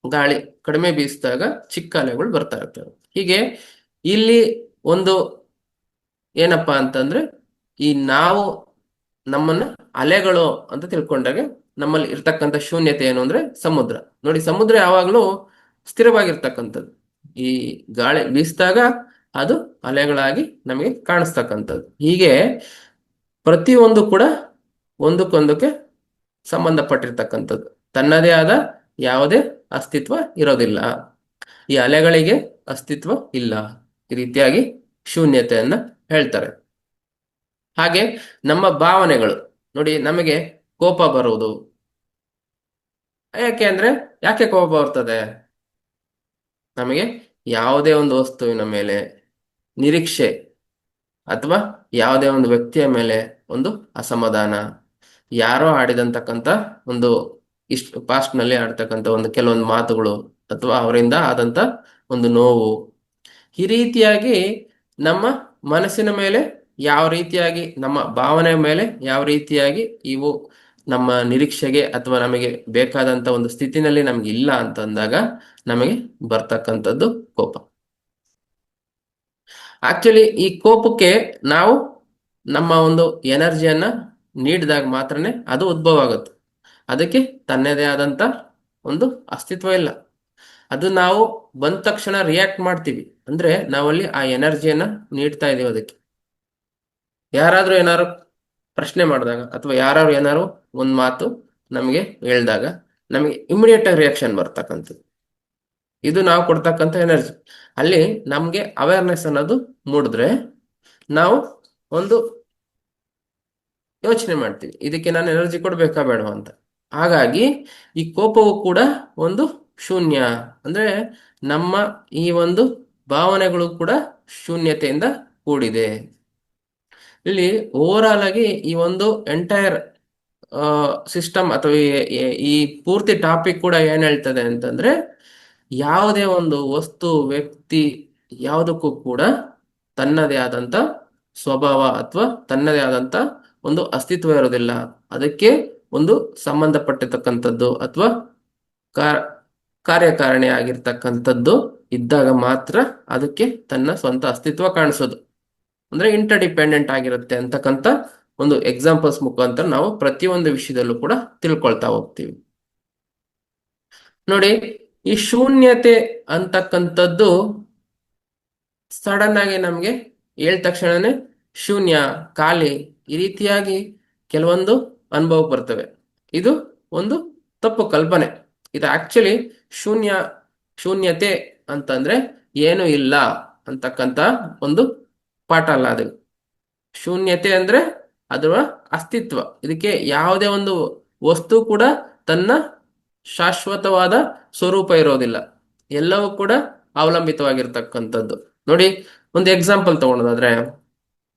ಗಾಳಿ ಕಡಿಮೆ ಬೀಸಿದಾಗ ಚಿಕ್ಕ ಅಲೆಗಳು ಬರ್ತಾ ಇರ್ತವೆ. ಹೀಗೆ ಇಲ್ಲಿ ಒಂದು ಏನಪ್ಪಾ ಅಂತಂದ್ರೆ ಈ ನಾವು ನಮ್ಮನ್ನ ಅಲೆಗಳು ಅಂತ ತಿಳ್ಕೊಂಡಾಗ ನಮ್ಮಲ್ಲಿ ಇರ್ತಕ್ಕಂಥ ಶೂನ್ಯತೆ ಏನು ಅಂದ್ರೆ ಸಮುದ್ರ. ನೋಡಿ, ಸಮುದ್ರ ಯಾವಾಗಲೂ ಸ್ಥಿರವಾಗಿರ್ತಕ್ಕಂಥದ್ದು. ಈ ಗಾಳಿ ಬೀಸಿದಾಗ ಅದು ಅಲೆಗಳಾಗಿ ನಮಗೆ ಕಾಣಿಸ್ತಕ್ಕಂಥದ್ದು. ಹೀಗೆ ಪ್ರತಿಯೊಂದು ಕೂಡ ಒಂದಕ್ಕೊಂದಕ್ಕೆ ಸಂಬಂಧಪಟ್ಟಿರ್ತಕ್ಕಂಥದ್ದು. ತನ್ನದೇ ಆದ ಯಾವುದೇ ಅಸ್ತಿತ್ವ ಇರೋದಿಲ್ಲ. ಈ ಅಲೆಗಳಿಗೆ ಅಸ್ತಿತ್ವ ಇಲ್ಲ. ಈ ರೀತಿಯಾಗಿ ಶೂನ್ಯತೆಯನ್ನ ಹೇಳ್ತಾರೆ. ಹಾಗೆ ನಮ್ಮ ಭಾವನೆಗಳು ನೋಡಿ, ನಮಗೆ ಕೋಪ ಬರುವುದು ಯಾಕೆ ಅಂದ್ರೆ, ಯಾಕೆ ಕೋಪ ಬರ್ತದೆ? ನಮಗೆ ಯಾವುದೇ ಒಂದು ವಸ್ತುವಿನ ಮೇಲೆ ನಿರೀಕ್ಷೆ ಅಥವಾ ಯಾವುದೇ ಒಂದು ವ್ಯಕ್ತಿಯ ಮೇಲೆ ಒಂದು ಅಸಮಾಧಾನ, ಯಾರೋ ಆಡಿದಂತಕ್ಕಂಥ ಒಂದು ಪಾಸ್ಟ್ ನಲ್ಲಿ ಆಡ್ತಕ್ಕಂಥ ಒಂದು ಕೆಲವೊಂದು ಮಾತುಗಳು, ಅಥವಾ ಅವರಿಂದ ಆದಂತ ಒಂದು ನೋವು, ಈ ರೀತಿಯಾಗಿ ನಮ್ಮ ಮನಸ್ಸಿನ ಮೇಲೆ ಯಾವ ರೀತಿಯಾಗಿ, ನಮ್ಮ ಭಾವನೆ ಮೇಲೆ ಯಾವ ರೀತಿಯಾಗಿ ಇವು ನಮ್ಮ ನಿರೀಕ್ಷೆಗೆ ಅಥವಾ ನಮಗೆ ಬೇಕಾದಂತ ಒಂದು ಸ್ಥಿತಿನಲ್ಲಿ ನಮ್ಗೆ ಇಲ್ಲ ಅಂತಂದಾಗ ನಮಗೆ ಬರ್ತಕ್ಕಂಥದ್ದು ಕೋಪ. ಆಕ್ಚುಲಿ ಈ ಕೋಪಕ್ಕೆ ನಾವು ನಮ್ಮ ಒಂದು ಎನರ್ಜಿಯನ್ನ ನೀಡಿದಾಗ ಮಾತ್ರನೇ ಅದು ಉದ್ಭವ ಆಗುತ್ತೆ. ಅದಕ್ಕೆ ತನ್ನದೇ ಆದಂತ ಒಂದು ಅಸ್ತಿತ್ವ ಇಲ್ಲ. ಅದು ನಾವು ಬಂದ ತಕ್ಷಣ ರಿಯಾಕ್ಟ್ ಮಾಡ್ತೀವಿ, ಅಂದ್ರೆ ನಾವಲ್ಲಿ ಆ ಎನರ್ಜಿಯನ್ನ ನೀಡ್ತಾ ಇದೀವಿ ಅದಕ್ಕೆ. ಯಾರಾದ್ರೂ ಏನಾದ್ರು ಪ್ರಶ್ನೆ ಮಾಡಿದಾಗ ಅಥವಾ ಯಾರು ಏನಾದ್ರು ಒಂದ್ ಮಾತು ನಮಗೆ ಹೇಳ್ದಾಗ ನಮಗೆ ಇಮಿಡಿಯೇಟ್ ಆಗಿ ರಿಯಾಕ್ಷನ್ ಬರ್ತಕ್ಕಂಥದ್ದು. ಇದು ನಾವು ಕೊಡ್ತಕ್ಕಂಥ ಎನರ್ಜಿ. ಅಲ್ಲಿ ನಮ್ಗೆ ಅವೇರ್ನೆಸ್ ಅನ್ನೋದು ಮೂಡಿದ್ರೆ ನಾವು ಒಂದು ಯೋಚನೆ ಮಾಡ್ತೀವಿ, ಇದಕ್ಕೆ ನಾನು ಎನರ್ಜಿ ಕೊಡ್ಬೇಕಾ ಬೇಡವಾ ಅಂತ. ಹಾಗಾಗಿ ಈ ಕೋಪವು ಕೂಡ ಒಂದು ಶೂನ್ಯ, ಅಂದ್ರೆ ನಮ್ಮ ಈ ಒಂದು ಭಾವನೆಗಳು ಕೂಡ ಶೂನ್ಯತೆಯಿಂದ ಕೂಡಿದೆ. ಇಲ್ಲಿ ಓವರ್ ಆಲ್ ಆಗಿ ಈ ಒಂದು ಎಂಟೈರ್ ಸಿಸ್ಟಮ್ ಅಥವಾ ಈ ಪೂರ್ತಿ ಟಾಪಿಕ್ ಕೂಡ ಏನ್ ಹೇಳ್ತದೆ ಅಂತಂದ್ರೆ, ಯಾವುದೇ ಒಂದು ವಸ್ತು ವ್ಯಕ್ತಿ ಯಾವುದಕ್ಕೂ ಕೂಡ ತನ್ನದೇ ಆದಂತ ಸ್ವಭಾವ ಅಥವಾ ತನ್ನದೇ ಆದಂತ ಒಂದು ಅಸ್ತಿತ್ವ ಇರೋದಿಲ್ಲ. ಅದಕ್ಕೆ ಒಂದು ಸಂಬಂಧಪಟ್ಟಿರ್ತಕ್ಕಂಥದ್ದು ಅಥವಾ ಕಾರ್ಯಕಾರಣಿ ಆಗಿರ್ತಕ್ಕಂಥದ್ದು ಇದ್ದಾಗ ಮಾತ್ರ ಅದಕ್ಕೆ ತನ್ನ ಸ್ವಂತ ಅಸ್ತಿತ್ವ ಕಾಣಿಸೋದು. ಅಂದ್ರೆ ಇಂಟರ್ ಡಿಪೆಂಡೆಂಟ್ ಆಗಿರುತ್ತೆ ಅಂತಕ್ಕಂಥ ಒಂದು ಎಕ್ಸಾಂಪಲ್ಸ್ ಮುಖಾಂತರ ನಾವು ಪ್ರತಿಯೊಂದು ವಿಷಯದಲ್ಲೂ ಕೂಡ ತಿಳ್ಕೊಳ್ತಾ ಹೋಗ್ತೀವಿ. ನೋಡಿ, ಈ ಶೂನ್ಯತೆ ಅಂತಕ್ಕಂಥದ್ದು ಸಡನ್ ಆಗಿ ನಮ್ಗೆ ಹೇಳಿದ ತಕ್ಷಣನೇ ಶೂನ್ಯ, ಖಾಲಿ, ಈ ರೀತಿಯಾಗಿ ಕೆಲವೊಂದು ಅನುಭವ ಬರ್ತವೆ. ಇದು ಒಂದು ತಪ್ಪು ಕಲ್ಪನೆ. ಇದು ಆಕ್ಚುಲಿ ಶೂನ್ಯತೆ ಅಂತಂದ್ರೆ ಏನು ಇಲ್ಲ ಅಂತಕ್ಕಂಥ ಒಂದು ಪಾಠ ಅಲ್ಲ ಅದು. ಶೂನ್ಯತೆ ಅಂದ್ರೆ ಅದರ ಅಸ್ತಿತ್ವ. ಇದಕ್ಕೆ ಯಾವುದೇ ಒಂದು ವಸ್ತು ಕೂಡ ತನ್ನ ಶಾಶ್ವತವಾದ ಸ್ವರೂಪ ಇರೋದಿಲ್ಲ. ಎಲ್ಲವೂ ಕೂಡ ಅವಲಂಬಿತವಾಗಿರ್ತಕ್ಕಂಥದ್ದು. ನೋಡಿ, ಒಂದು ಎಕ್ಸಾಂಪಲ್ ತಗೊಳೋದಾದ್ರೆ,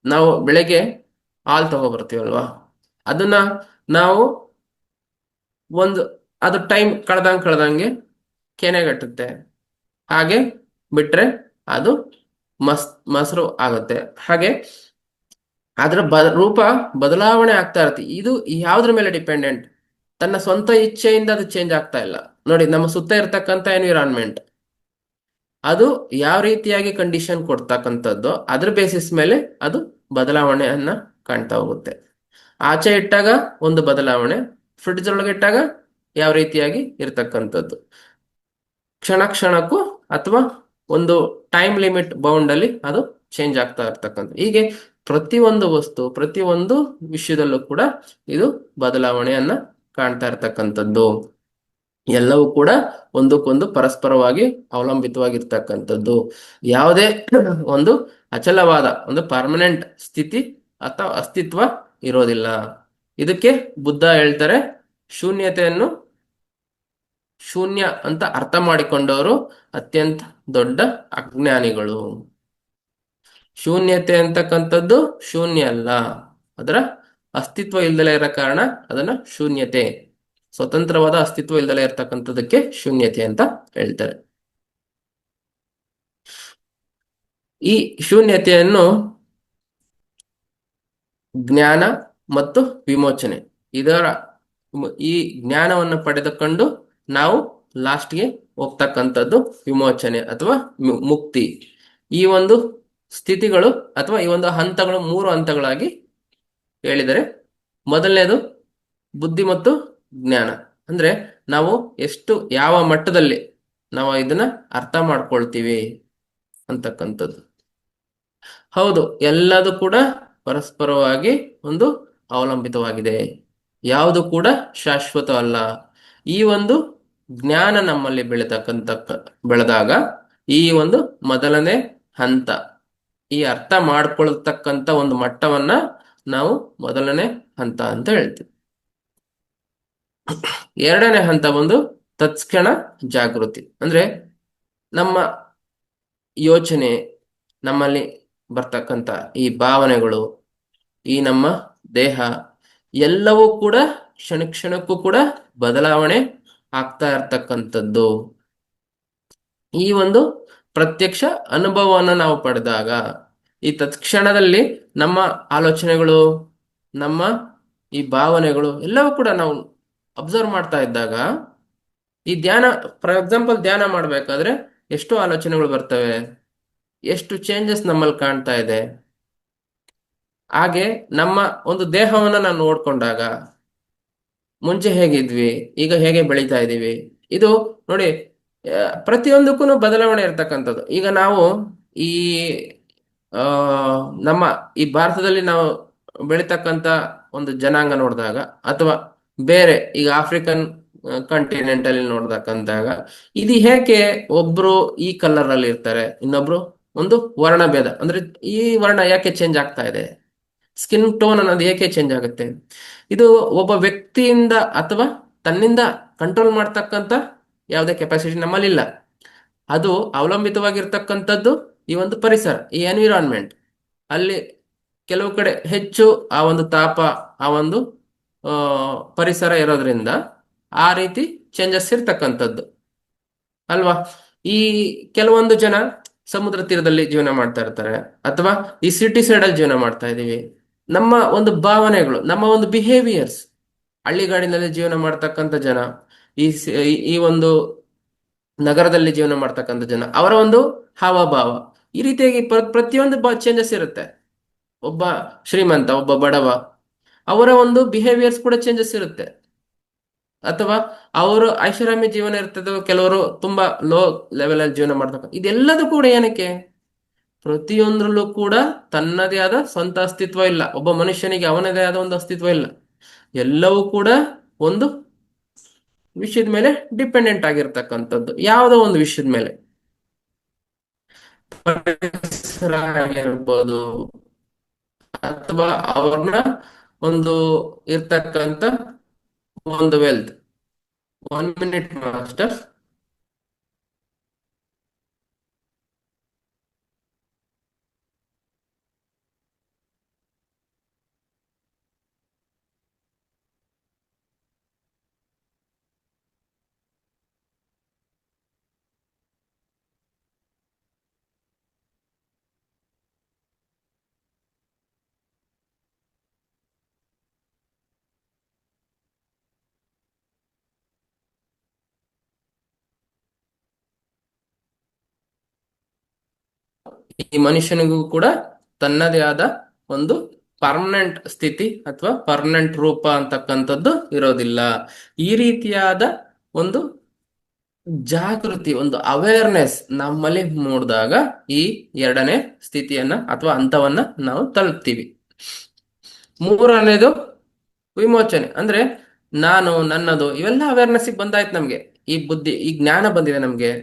ನಾವು ಬೆಳಗ್ಗೆ ಹಾಲು ತಗೊಬರ್ತೀವಲ್ವಾ, ಅದನ್ನ ನಾವು ಒಂದು ಅದು ಟೈಮ್ ಕಳೆದಂಗೆ ಕೆನೆಗಟ್ಟುತ್ತೆ. ಹಾಗೆ ಬಿಟ್ರೆ ಅದು ಮೊಸರು ಆಗುತ್ತೆ. ಹಾಗೆ ಅದರ ರೂಪ ಬದಲಾವಣೆ ಆಗ್ತಾ ಇರುತ್ತೆ. ಇದು ಯಾವ್ದ್ರ ಮೇಲೆ ಡಿಪೆಂಡೆಂಟ್? ತನ್ನ ಸ್ವಂತ ಇಚ್ಛೆಯಿಂದ ಅದು ಚೇಂಜ್ ಆಗ್ತಾ ಇಲ್ಲ. ನೋಡಿ, ನಮ್ಮ ಸುತ್ತ ಇರತಕ್ಕಂಥ ಎನ್ವಿರಾನ್ಮೆಂಟ್ ಅದು ಯಾವ ರೀತಿಯಾಗಿ ಕಂಡೀಷನ್ ಕೊಡ್ತಕ್ಕಂಥದ್ದು, ಅದ್ರ ಬೇಸಿಸ್ ಮೇಲೆ ಅದು ಬದಲಾವಣೆಯನ್ನ ಕಾಣ್ತಾ ಹೋಗುತ್ತೆ. ಆಚೆ ಇಟ್ಟಾಗ ಒಂದು ಬದಲಾವಣೆ, ಫ್ರಿಡ್ಜ್ ಒಳಗೆ ಇಟ್ಟಾಗ ಯಾವ ರೀತಿಯಾಗಿ ಇರ್ತಕ್ಕಂಥದ್ದು, ಕ್ಷಣಕ್ಕೂ ಅಥವಾ ಒಂದು ಟೈಮ್ ಲಿಮಿಟ್ ಬೌಂಡ್ ಅಲ್ಲಿ ಅದು ಚೇಂಜ್ ಆಗ್ತಾ ಇರ್ತಕ್ಕಂಥ. ಹೀಗೆ ಪ್ರತಿಯೊಂದು ವಸ್ತು, ಪ್ರತಿಯೊಂದು ವಿಷಯದಲ್ಲೂ ಕೂಡ ಇದು ಬದಲಾವಣೆಯನ್ನ ಕಾಣ್ತಾ ಇರ್ತಕ್ಕಂಥದ್ದು. ಎಲ್ಲವೂ ಕೂಡ ಒಂದಕ್ಕೊಂದು ಪರಸ್ಪರವಾಗಿ ಅವಲಂಬಿತವಾಗಿರ್ತಕ್ಕಂಥದ್ದು. ಯಾವುದೇ ಒಂದು ಅಚಲವಾದ ಒಂದು ಪರ್ಮನೆಂಟ್ ಸ್ಥಿತಿ ಅಥವಾ ಅಸ್ತಿತ್ವ ಇರೋದಿಲ್ಲ. ಇದಕ್ಕೆ ಬುದ್ಧ ಹೇಳ್ತಾರೆ, ಶೂನ್ಯತೆಯನ್ನು ಶೂನ್ಯ ಅಂತ ಅರ್ಥ ಮಾಡಿಕೊಂಡವರು ಅತ್ಯಂತ ದೊಡ್ಡ ಅಜ್ಞಾನಿಗಳು. ಶೂನ್ಯತೆ ಅಂತಕ್ಕಂಥದ್ದು ಶೂನ್ಯ ಅಲ್ಲ, ಅದರ ಅಸ್ತಿತ್ವ ಇಲ್ದಲೇ ಇರೋ ಕಾರಣ ಅದನ್ನ ಶೂನ್ಯತೆ, ಸ್ವತಂತ್ರವಾದ ಅಸ್ತಿತ್ವ ಇಲ್ದಲೇ ಇರ್ತಕ್ಕಂಥದಕ್ಕೆ ಶೂನ್ಯತೆ ಅಂತ ಹೇಳ್ತಾರೆ. ಈ ಶೂನ್ಯತೆಯನ್ನು ಜ್ಞಾನ ಮತ್ತು ವಿಮೋಚನೆ, ಈ ಜ್ಞಾನವನ್ನು ಪಡೆದುಕೊಂಡು ನಾವು ಲಾಸ್ಟ್ಗೆ ಹೋಗ್ತಕ್ಕಂಥದ್ದು ವಿಮೋಚನೆ ಅಥವಾ ಮುಕ್ತಿ. ಈ ಒಂದು ಸ್ಥಿತಿಗಳು ಅಥವಾ ಈ ಒಂದು ಹಂತಗಳು 3 ಹಂತಗಳಾಗಿ ಹೇಳಿದರೆ, ಮೊದಲನೇದು ಬುದ್ಧಿ ಮತ್ತು ಜ್ಞಾನ. ಅಂದ್ರೆ ನಾವು ಎಷ್ಟು ಯಾವ ಮಟ್ಟದಲ್ಲಿ ನಾವು ಇದನ್ನ ಅರ್ಥ ಮಾಡ್ಕೊಳ್ತೀವಿ ಅಂತಕ್ಕಂಥದ್ದು. ಹೌದು, ಎಲ್ಲದೂ ಕೂಡ ಪರಸ್ಪರವಾಗಿ ಒಂದು ಅವಲಂಬಿತವಾಗಿದೆ, ಯಾವುದು ಕೂಡ ಶಾಶ್ವತ ಅಲ್ಲ. ಈ ಒಂದು ಜ್ಞಾನ ನಮ್ಮಲ್ಲಿ ಬೆಳೆದಾಗ ಈ ಒಂದು ಮೊದಲನೇ ಹಂತ, ಈ ಅರ್ಥ ಮಾಡ್ಕೊಳ್ತಕ್ಕಂಥ ಒಂದು ಮಟ್ಟವನ್ನ ನಾವು ಮೊದಲನೇ ಹಂತ ಅಂತ ಹೇಳ್ತೀವಿ. ಎರಡನೇ ಹಂತ ಬಂದು ತತ್ಕ್ಷಣ ಜಾಗೃತಿ. ಅಂದ್ರೆ ನಮ್ಮ ಯೋಚನೆ, ನಮ್ಮಲ್ಲಿ ಬರ್ತಕ್ಕಂಥ ಈ ಭಾವನೆಗಳು, ಈ ನಮ್ಮ ದೇಹ ಎಲ್ಲವೂ ಕೂಡ ಕ್ಷಣಕ್ಕೂ ಕೂಡ ಬದಲಾವಣೆ ಆಗ್ತಾ ಇರ್ತಕ್ಕಂಥದ್ದು. ಈ ಒಂದು ಪ್ರತ್ಯಕ್ಷ ಅನುಭವವನ್ನು ನಾವು ಪಡೆದಾಗ ಈ ತತ್ಕ್ಷಣದಲ್ಲಿ ನಮ್ಮ ಆಲೋಚನೆಗಳು, ನಮ್ಮ ಈ ಭಾವನೆಗಳು ಎಲ್ಲವೂ ಕೂಡ ನಾವು ಅಬ್ಸರ್ವ್ ಮಾಡ್ತಾ ಇದ್ದಾಗ, ಈ ಧ್ಯಾನ, ಫಾರ್ ಎಕ್ಸಾಂಪಲ್ ಧ್ಯಾನ ಮಾಡ್ಬೇಕಾದ್ರೆ ಎಷ್ಟು ಆಲೋಚನೆಗಳು ಬರ್ತವೆ, ಎಷ್ಟು ಚೇಂಜಸ್ ನಮ್ಮಲ್ಲಿ ಕಾಣ್ತಾ ಇದೆ. ಹಾಗೆ ನಮ್ಮ ಒಂದು ದೇಹವನ್ನ ನಾವು ನೋಡ್ಕೊಂಡಾಗ ಮುಂಚೆ ಹೇಗಿದ್ವಿ, ಈಗ ಹೇಗೆ ಬೆಳೀತಾ ಇದೀವಿ, ಇದು ನೋಡಿ ಪ್ರತಿಯೊಂದಕ್ಕೂ ಬದಲಾವಣೆ ಇರ್ತಕ್ಕಂಥದ್ದು. ಈಗ ನಾವು ಈ ನಮ್ಮ ಈ ಭಾರತದಲ್ಲಿ ನಾವು ಬೆಳೀತಕ್ಕಂಥ ಒಂದು ಜನಾಂಗ ನೋಡಿದಾಗ, ಅಥವಾ ಬೇರೆ ಈಗ ಆಫ್ರಿಕನ್ ಕಂಟಿನೆಂಟ್ ಅಲ್ಲಿ ನೋಡ್ತಕ್ಕಂತಾಗ, ಇದು ಹೇಗೆ ಒಬ್ರು ಈ ಕಲರ್ ಅಲ್ಲಿ ಇರ್ತಾರೆ, ಇನ್ನೊಬ್ರು ಒಂದು ವರ್ಣ ಭೇದ, ಅಂದ್ರೆ ಈ ವರ್ಣ ಯಾಕೆ ಚೇಂಜ್ ಆಗ್ತಾ ಇದೆ, ಸ್ಕಿನ್ ಟೋನ್ ಅನ್ನೋದು ಏಕೆ ಚೇಂಜ್ ಆಗುತ್ತೆ, ಇದು ಒಬ್ಬ ವ್ಯಕ್ತಿಯಿಂದ ಅಥವಾ ತನ್ನಿಂದ ಕಂಟ್ರೋಲ್ ಮಾಡ್ತಕ್ಕಂಥ ಯಾವುದೇ ಕೆಪಾಸಿಟಿ ನಮ್ಮಲ್ಲಿ ಇಲ್ಲ. ಅದು ಅವಲಂಬಿತವಾಗಿರ್ತಕ್ಕಂಥದ್ದು ಈ ಒಂದು ಪರಿಸರ, ಈ ಎನ್ವಿರಾನ್ಮೆಂಟ್ ಅಲ್ಲಿ ಕೆಲವು ಕಡೆ ಹೆಚ್ಚು ಆ ಒಂದು ತಾಪ, ಆ ಒಂದು ಆ, ಪರಿಸರ ಇರೋದ್ರಿಂದ ಆ ರೀತಿ ಚೇಂಜಸ್ ಇರ್ತಕ್ಕಂಥದ್ದು ಅಲ್ವಾ. ಈ ಕೆಲವೊಂದು ಜನ ಸಮುದ್ರ ತೀರದಲ್ಲಿ ಜೀವನ ಮಾಡ್ತಾ ಇರ್ತಾರೆ, ಅಥವಾ ಈ ಸಿಟಿ ಸೈಡ್ ಅಲ್ಲಿ ಜೀವನ ಮಾಡ್ತಾ ಇದೀವಿ. ನಮ್ಮ ಒಂದು ಭಾವನೆಗಳು, ನಮ್ಮ ಒಂದು ಬಿಹೇವಿಯರ್ಸ್, ಹಳ್ಳಿಗಾಡಿನಲ್ಲಿ ಜೀವನ ಮಾಡ್ತಕ್ಕಂಥ ಜನ, ಈ ಒಂದು ನಗರದಲ್ಲಿ ಜೀವನ ಮಾಡ್ತಕ್ಕಂಥ ಜನ, ಅವರ ಒಂದು ಹಾವಭಾವ, ಈ ರೀತಿಯಾಗಿ ಪ್ರತಿಯೊಂದು ಚೇಂಜಸ್ ಇರುತ್ತೆ. ಒಬ್ಬ ಶ್ರೀಮಂತ, ಒಬ್ಬ ಬಡವ, ಅವರ ಒಂದು ಬಿಹೇವಿಯರ್ಸ್ ಕೂಡ ಚೇಂಜಸ್ ಇರುತ್ತೆ. ಅಥವಾ ಅವರು ಐಷಾರಾಮಿ ಜೀವನ ಇರ್ತದೆ, ಕೆಲವರು ತುಂಬಾ ಲೋ ಲೆವೆಲ್ ಅಲ್ಲಿ ಜೀವನ ಮಾಡ್ತಕ್ಕ, ಇದೆಲ್ಲದೂ ಕೂಡ ಏನಕ್ಕೆ? ಪ್ರತಿಯೊಂದರಲ್ಲೂ ಕೂಡ ತನ್ನದೇ ಆದ ಸ್ವಂತ ಅಸ್ತಿತ್ವ ಇಲ್ಲ. ಒಬ್ಬ ಮನುಷ್ಯನಿಗೆ ಅವನದೇ ಆದ ಒಂದು ಅಸ್ತಿತ್ವ ಇಲ್ಲ. ಎಲ್ಲವೂ ಕೂಡ ಒಂದು ವಿಷಯದ ಮೇಲೆ ಡಿಪೆಂಡೆಂಟ್ ಆಗಿರ್ತಕ್ಕಂಥದ್ದು, ಯಾವುದೋ ಒಂದು ವಿಷಯದ ಮೇಲೆ. ಪರಿಸರ ಆಗಿರ್ಬೋದು, ಅಥವಾ ಅವ್ರನ್ನ ಒಂದು ಇರ್ತಕ್ಕಂಥ ಒಂದು ವೆಲ್ತ್. 1 minute master. ಈ ಮನುಷ್ಯನಿಗೂ ಕೂಡ ತನ್ನದೇ ಆದ ಒಂದು ಪರ್ಮನೆಂಟ್ ಸ್ಥಿತಿ ಅಥವಾ ಪರ್ಮನೆಂಟ್ ರೂಪ ಅಂತಕ್ಕಂಥದ್ದು ಇರೋದಿಲ್ಲ. ಈ ರೀತಿಯಾದ ಒಂದು ಜಾಗೃತಿ, ಒಂದು ಅವೇರ್ನೆಸ್ ನಮ್ಮಲ್ಲಿ ಮೂಡಿದಾಗ ಈ ಎರಡನೇ ಸ್ಥಿತಿಯನ್ನ ಅಥವಾ ಹಂತವನ್ನ ನಾವು ತಲುಪ್ತೀವಿ. ಮೂರನೇದು ವಿಮೋಚನೆ. ಅಂದ್ರೆ ನಾನು, ನನ್ನದು, ಇವೆಲ್ಲ ಅವೇರ್ನೆಸ್ ಬಂದಾಯ್ತು ನಮ್ಗೆ. ಈ ಬುದ್ಧಿ, ಈ ಜ್ಞಾನ ಬಂದಿದೆ ನಮ್ಗೆ.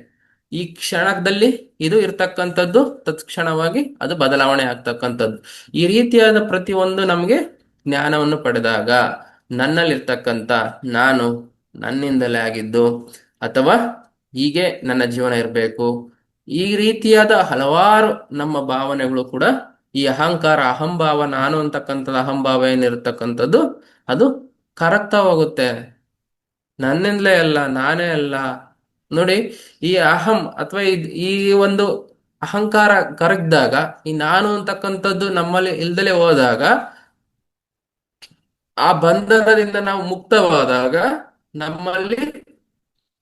ಈ ಕ್ಷಣದಲ್ಲಿ ಇದು ಇರ್ತಕ್ಕಂಥದ್ದು ತತ್ಕ್ಷಣವಾಗಿ ಅದು ಬದಲಾವಣೆ ಆಗ್ತಕ್ಕಂಥದ್ದು. ಈ ರೀತಿಯಾದ ಪ್ರತಿಯೊಂದು ನಮ್ಗೆ ಜ್ಞಾನವನ್ನು ಪಡೆದಾಗ ನನ್ನಲ್ಲಿರ್ತಕ್ಕಂಥ ನಾನು ನನ್ನಿಂದಲೇ ಆಗಿದ್ದು, ಅಥವಾ ಹೀಗೆ ನನ್ನ ಜೀವನ ಇರಬೇಕು, ಈ ರೀತಿಯಾದ ಹಲವಾರು ನಮ್ಮ ಭಾವನೆಗಳು ಕೂಡ, ಈ ಅಹಂಕಾರ, ಅಹಂಭಾವ, ನಾನು ಅಂತಕ್ಕಂಥದ್ದು ಅಹಂಭಾವ ಏನಿರ್ತಕ್ಕಂಥದ್ದು ಅದು ಕರಗ್ತಾ ಹೋಗುತ್ತೆ. ನನ್ನಿಂದಲೇ ಅಲ್ಲ, ನಾನೇ ಅಲ್ಲ. ನೋಡಿ, ಈ ಅಹಂ ಅಥವಾ ಈ ಒಂದು ಅಹಂಕಾರ ಕರಗಿದಾಗ, ಈ ನಾನು ಅಂತಕ್ಕಂಥದ್ದು ನಮ್ಮಲ್ಲಿ ಇಲ್ದಲೇ ಹೋದಾಗ, ಆ ಬಂಧನದಿಂದ ನಾವು ಮುಕ್ತವಾದಾಗ ನಮ್ಮಲ್ಲಿ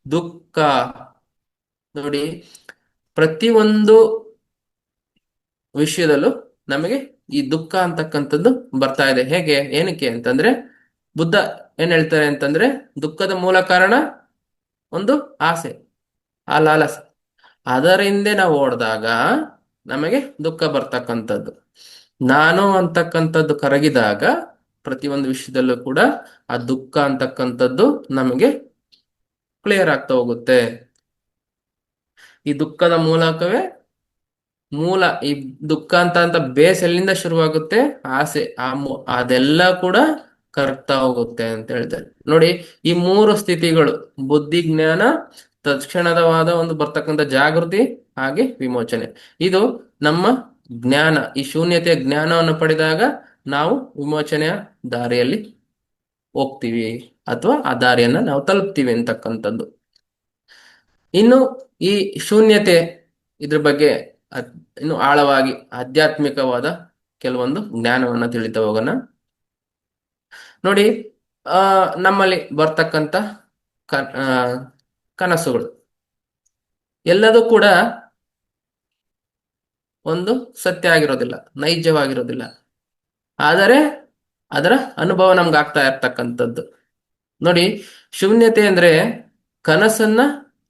ದುಃಖ. ನೋಡಿ, ಪ್ರತಿಯೊಂದು ವಿಷಯದಲ್ಲೂ ನಮಗೆ ಈ ದುಃಖ ಅಂತಕ್ಕಂಥದ್ದು ಬರ್ತಾ ಇದೆ. ಹೇಗೆ, ಏನಕ್ಕೆ ಅಂತಂದ್ರೆ, ಬುದ್ಧ ಏನ್ ಹೇಳ್ತಾರೆ ಅಂತಂದ್ರೆ, ದುಃಖದ ಮೂಲ ಕಾರಣ ಒಂದು ಆಸೆ, ಆ ಲಾಲಸೆ. ಅದರ ಹಿಂದೆ ನಾವು ಓಡಿದಾಗ ನಮಗೆ ದುಃಖ ಬರ್ತಕ್ಕಂಥದ್ದು. ನಾನು ಅಂತಕ್ಕಂಥದ್ದು ಕರಗಿದಾಗ ಪ್ರತಿಯೊಂದು ವಿಷಯದಲ್ಲೂ ಕೂಡ ಆ ದುಃಖ ಅಂತಕ್ಕಂಥದ್ದು ನಮಗೆ ಕ್ಲಿಯರ್ ಆಗ್ತಾ ಹೋಗುತ್ತೆ. ಈ ದುಃಖದ ಮೂಲಕವೇ ಈ ದುಃಖ ಅಂತ ಬೇಸ್ ಎಲ್ಲಿಂದ ಶುರುವಾಗುತ್ತೆ? ಆಸೆ. ಅದೆಲ್ಲ ಕೂಡ ಕರಗ್ತಾ ಹೋಗುತ್ತೆ ಅಂತ ಹೇಳ್ತಾರೆ. ನೋಡಿ, ಈ ಮೂರು ಸ್ಥಿತಿಗಳು, ಬುದ್ಧಿ, ಜ್ಞಾನ, ತತ್ಕ್ಷಣದವಾದ ಒಂದು ಬರ್ತಕ್ಕಂಥ ಜಾಗೃತಿ, ಹಾಗೆ ವಿಮೋಚನೆ, ಇದು ನಮ್ಮ ಜ್ಞಾನ. ಈ ಶೂನ್ಯತೆಯ ಜ್ಞಾನವನ್ನು ಪಡೆದಾಗ ನಾವು ವಿಮೋಚನೆಯ ದಾರಿಯಲ್ಲಿ ಹೋಗ್ತೀವಿ, ಅಥವಾ ಆ ದಾರಿಯನ್ನ ನಾವು ತಲುಪ್ತೀವಿ ಅಂತಕ್ಕಂಥದ್ದು. ಇನ್ನು ಈ ಶೂನ್ಯತೆ, ಇದ್ರ ಬಗ್ಗೆ ಇನ್ನು ಆಳವಾಗಿ ಆಧ್ಯಾತ್ಮಿಕವಾದ ಕೆಲವೊಂದು ಜ್ಞಾನವನ್ನ ತಿಳಿತಾ ಹೋಗೋಣ. ನೋಡಿ, ನಮ್ಮಲ್ಲಿ ಬರ್ತಕ್ಕಂಥ ಕನಸುಗಳು ಎಲ್ಲದೂ ಕೂಡ ಒಂದು ಸತ್ಯ ಆಗಿರೋದಿಲ್ಲ, ನೈಜವಾಗಿರೋದಿಲ್ಲ. ಆದರೆ ಅದರ ಅನುಭವ ನಮ್ಗೆ ಆಗ್ತಾ ಇರ್ತಕ್ಕಂಥದ್ದು. ನೋಡಿ, ಶೂನ್ಯತೆ ಅಂದ್ರೆ ಕನಸನ್ನ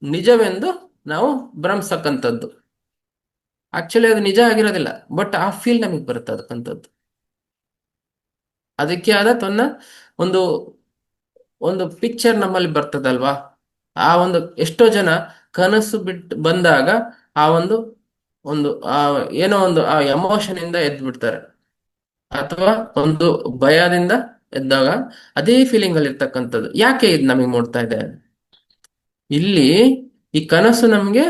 ನಿಜವೆಂದು ನಾವು ಭ್ರಮಿಸಕ್ಕಂಥದ್ದು. ಆಕ್ಚುಲಿ ಅದು ನಿಜ ಆಗಿರೋದಿಲ್ಲ, ಬಟ್ ಆ ಫೀಲ್ ನಮಗೆ ಬರುತ್ತೆ ಅದಕ್ಕಂಥದ್ದು. ಅದಕ್ಕೆ ಆದ ಒಂದು ಒಂದು ಪಿಕ್ಚರ್ ನಮ್ಮಲ್ಲಿ ಬರ್ತದಲ್ವಾ. ಆ ಒಂದು ಎಷ್ಟೋ ಜನ ಕನಸು ಬಿಟ್ಟು ಬಂದಾಗ ಆ ಒಂದು ಒಂದು ಆ ಏನೋ ಒಂದು ಆ ಎಮೋಷನ್ ಇಂದ ಎದ್ದು ಬಿಡ್ತಾರೆ, ಅಥವಾ ಒಂದು ಭಯದಿಂದ ಎದ್ದಾಗ ಅದೇ ಫೀಲಿಂಗ್ ಅಲ್ಲಿ ಇರ್ತಕ್ಕಂಥದ್ದು. ಯಾಕೆ ಇದು ನಮಗೆ ಮೂಡ್ತಾ ಇದೆ? ಇಲ್ಲಿ ಈ ಕನಸು ನಮ್ಗೆ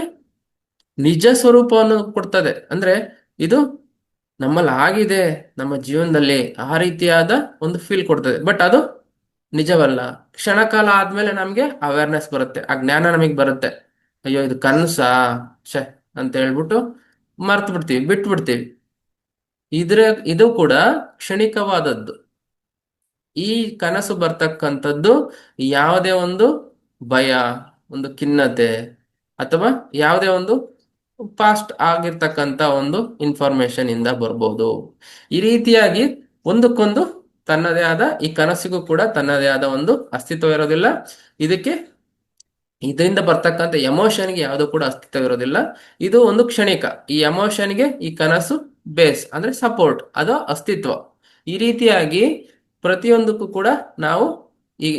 ನಿಜ ಸ್ವರೂಪವನ್ನು ಕೊಡ್ತದೆ. ಅಂದ್ರೆ ಇದು ನಮ್ಮಲ್ಲಿ ಆಗಿದೆ ನಮ್ಮ ಜೀವನದಲ್ಲಿ ಆ ರೀತಿಯಾದ ಒಂದು ಫೀಲ್ ಕೊಡ್ತದೆ. ಬಟ್ ಅದು ನಿಜವಲ್ಲ. ಕ್ಷಣಕಾಲ ಆದ್ಮೇಲೆ ನಮ್ಗೆ ಅವೇರ್ನೆಸ್ ಬರುತ್ತೆ, ಆ ಜ್ಞಾನ ನಮಗೆ ಬರುತ್ತೆ. ಅಯ್ಯೋ ಇದು ಕನ್ಸಾ, ಶೇ ಅಂತ ಹೇಳ್ಬಿಟ್ಟು ಮರ್ತು ಬಿಡ್ತೀವಿ, ಬಿಟ್ಟು ಬಿಡ್ತೀವಿ. ಇದ್ರ ಇದು ಕೂಡ ಕ್ಷಣಿಕವಾದದ್ದು. ಈ ಕನಸು ಬರ್ತಕ್ಕಂಥದ್ದು ಯಾವುದೇ ಒಂದು ಭಯ, ಒಂದು ಖಿನ್ನತೆ, ಅಥವಾ ಯಾವುದೇ ಒಂದು ಪಾಸ್ಟ್ ಆಗಿರ್ತಕ್ಕಂಥ ಒಂದು ಇನ್ಫಾರ್ಮೇಶನ್ ಇಂದ ಬರ್ಬೋದು. ಈ ರೀತಿಯಾಗಿ ಒಂದಕ್ಕೊಂದು ತನ್ನದೇ ಆದ, ಈ ಕನಸಿಗೂ ಕೂಡ ತನ್ನದೇ ಆದ ಒಂದು ಅಸ್ತಿತ್ವ ಇರೋದಿಲ್ಲ. ಇದಕ್ಕೆ ಇದರಿಂದ ಬರ್ತಕ್ಕಂಥ ಎಮೋಷನ್ಗೆ ಯಾವುದು ಕೂಡ ಅಸ್ತಿತ್ವ ಇರೋದಿಲ್ಲ. ಇದು ಒಂದು ಕ್ಷಣಿಕ. ಈ ಎಮೋಷನ್ಗೆ ಈ ಕನಸು ಬೇಸ್ ಅಂದ್ರೆ ಸಪೋರ್ಟ್, ಅದು ಅಸ್ತಿತ್ವ. ಈ ರೀತಿಯಾಗಿ ಪ್ರತಿಯೊಂದಕ್ಕೂ ಕೂಡ ನಾವು ಈ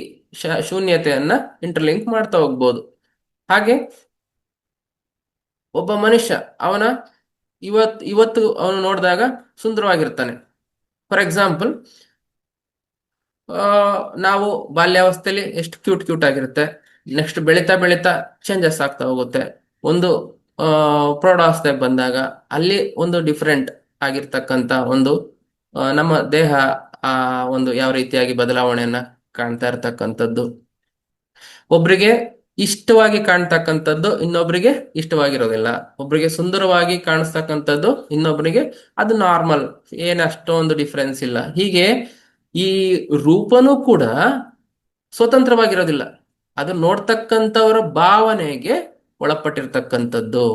ಶೂನ್ಯತೆಯನ್ನ ಇಂಟರ್ಲಿಂಕ್ ಮಾಡ್ತಾ ಹೋಗ್ಬೋದು. ಹಾಗೆ ಒಬ್ಬ ಮನುಷ್ಯ ಅವನ ಇವತ್ತು ಅವನು ನೋಡಿದಾಗ ಸುಂದರವಾಗಿರ್ತಾನೆ. ಫಾರ್ ಎಕ್ಸಾಂಪಲ್, ನಾವು ಬಾಲ್ಯಾವಸ್ಥೆಯಲ್ಲಿ ಎಷ್ಟು ಕ್ಯೂಟ್ ಕ್ಯೂಟ್ ಆಗಿರುತ್ತೆ. ನೆಕ್ಸ್ಟ್ ಬೆಳೀತಾ ಬೆಳೀತಾ ಚೇಂಜಸ್ ಆಗ್ತಾ ಹೋಗುತ್ತೆ. ಒಂದು ಪ್ರೌಢಾವಸ್ಥೆಗೆ ಬಂದಾಗ ಅಲ್ಲಿ ಒಂದು ಡಿಫ್ರೆಂಟ್ ಆಗಿರ್ತಕ್ಕಂಥ ಒಂದು ನಮ್ಮ ದೇಹ ಆ ಒಂದು ಯಾವ ರೀತಿಯಾಗಿ ಬದಲಾವಣೆಯನ್ನ ಕಾಣ್ತಾ ಇರ್ತಕ್ಕಂಥದ್ದು. ಒಬ್ರಿಗೆ ಇಷ್ಟವಾಗಿ ಕಾಣ್ತಕ್ಕಂಥದ್ದು ಇನ್ನೊಬ್ರಿಗೆ ಇಷ್ಟವಾಗಿರೋದಿಲ್ಲ. ಒಬ್ರಿಗೆ ಸುಂದರವಾಗಿ ಕಾಣಿಸ್ತಕ್ಕಂಥದ್ದು ಇನ್ನೊಬ್ರಿಗೆ ಅದು ನಾರ್ಮಲ್, ಏನಷ್ಟೊಂದು ಡಿಫ್ರೆನ್ಸ್ ಇಲ್ಲ. ಹೀಗೆ ಈ ರೂಪನೂ ಕೂಡ ಸ್ವತಂತ್ರವಾಗಿರೋದಿಲ್ಲ, ಅದು ನೋಡ್ತಕ್ಕಂಥವರ ಭಾವನೆಗೆ ಒಳಪಟ್ಟಿರ್ತಕ್ಕಂಥದ್ದು.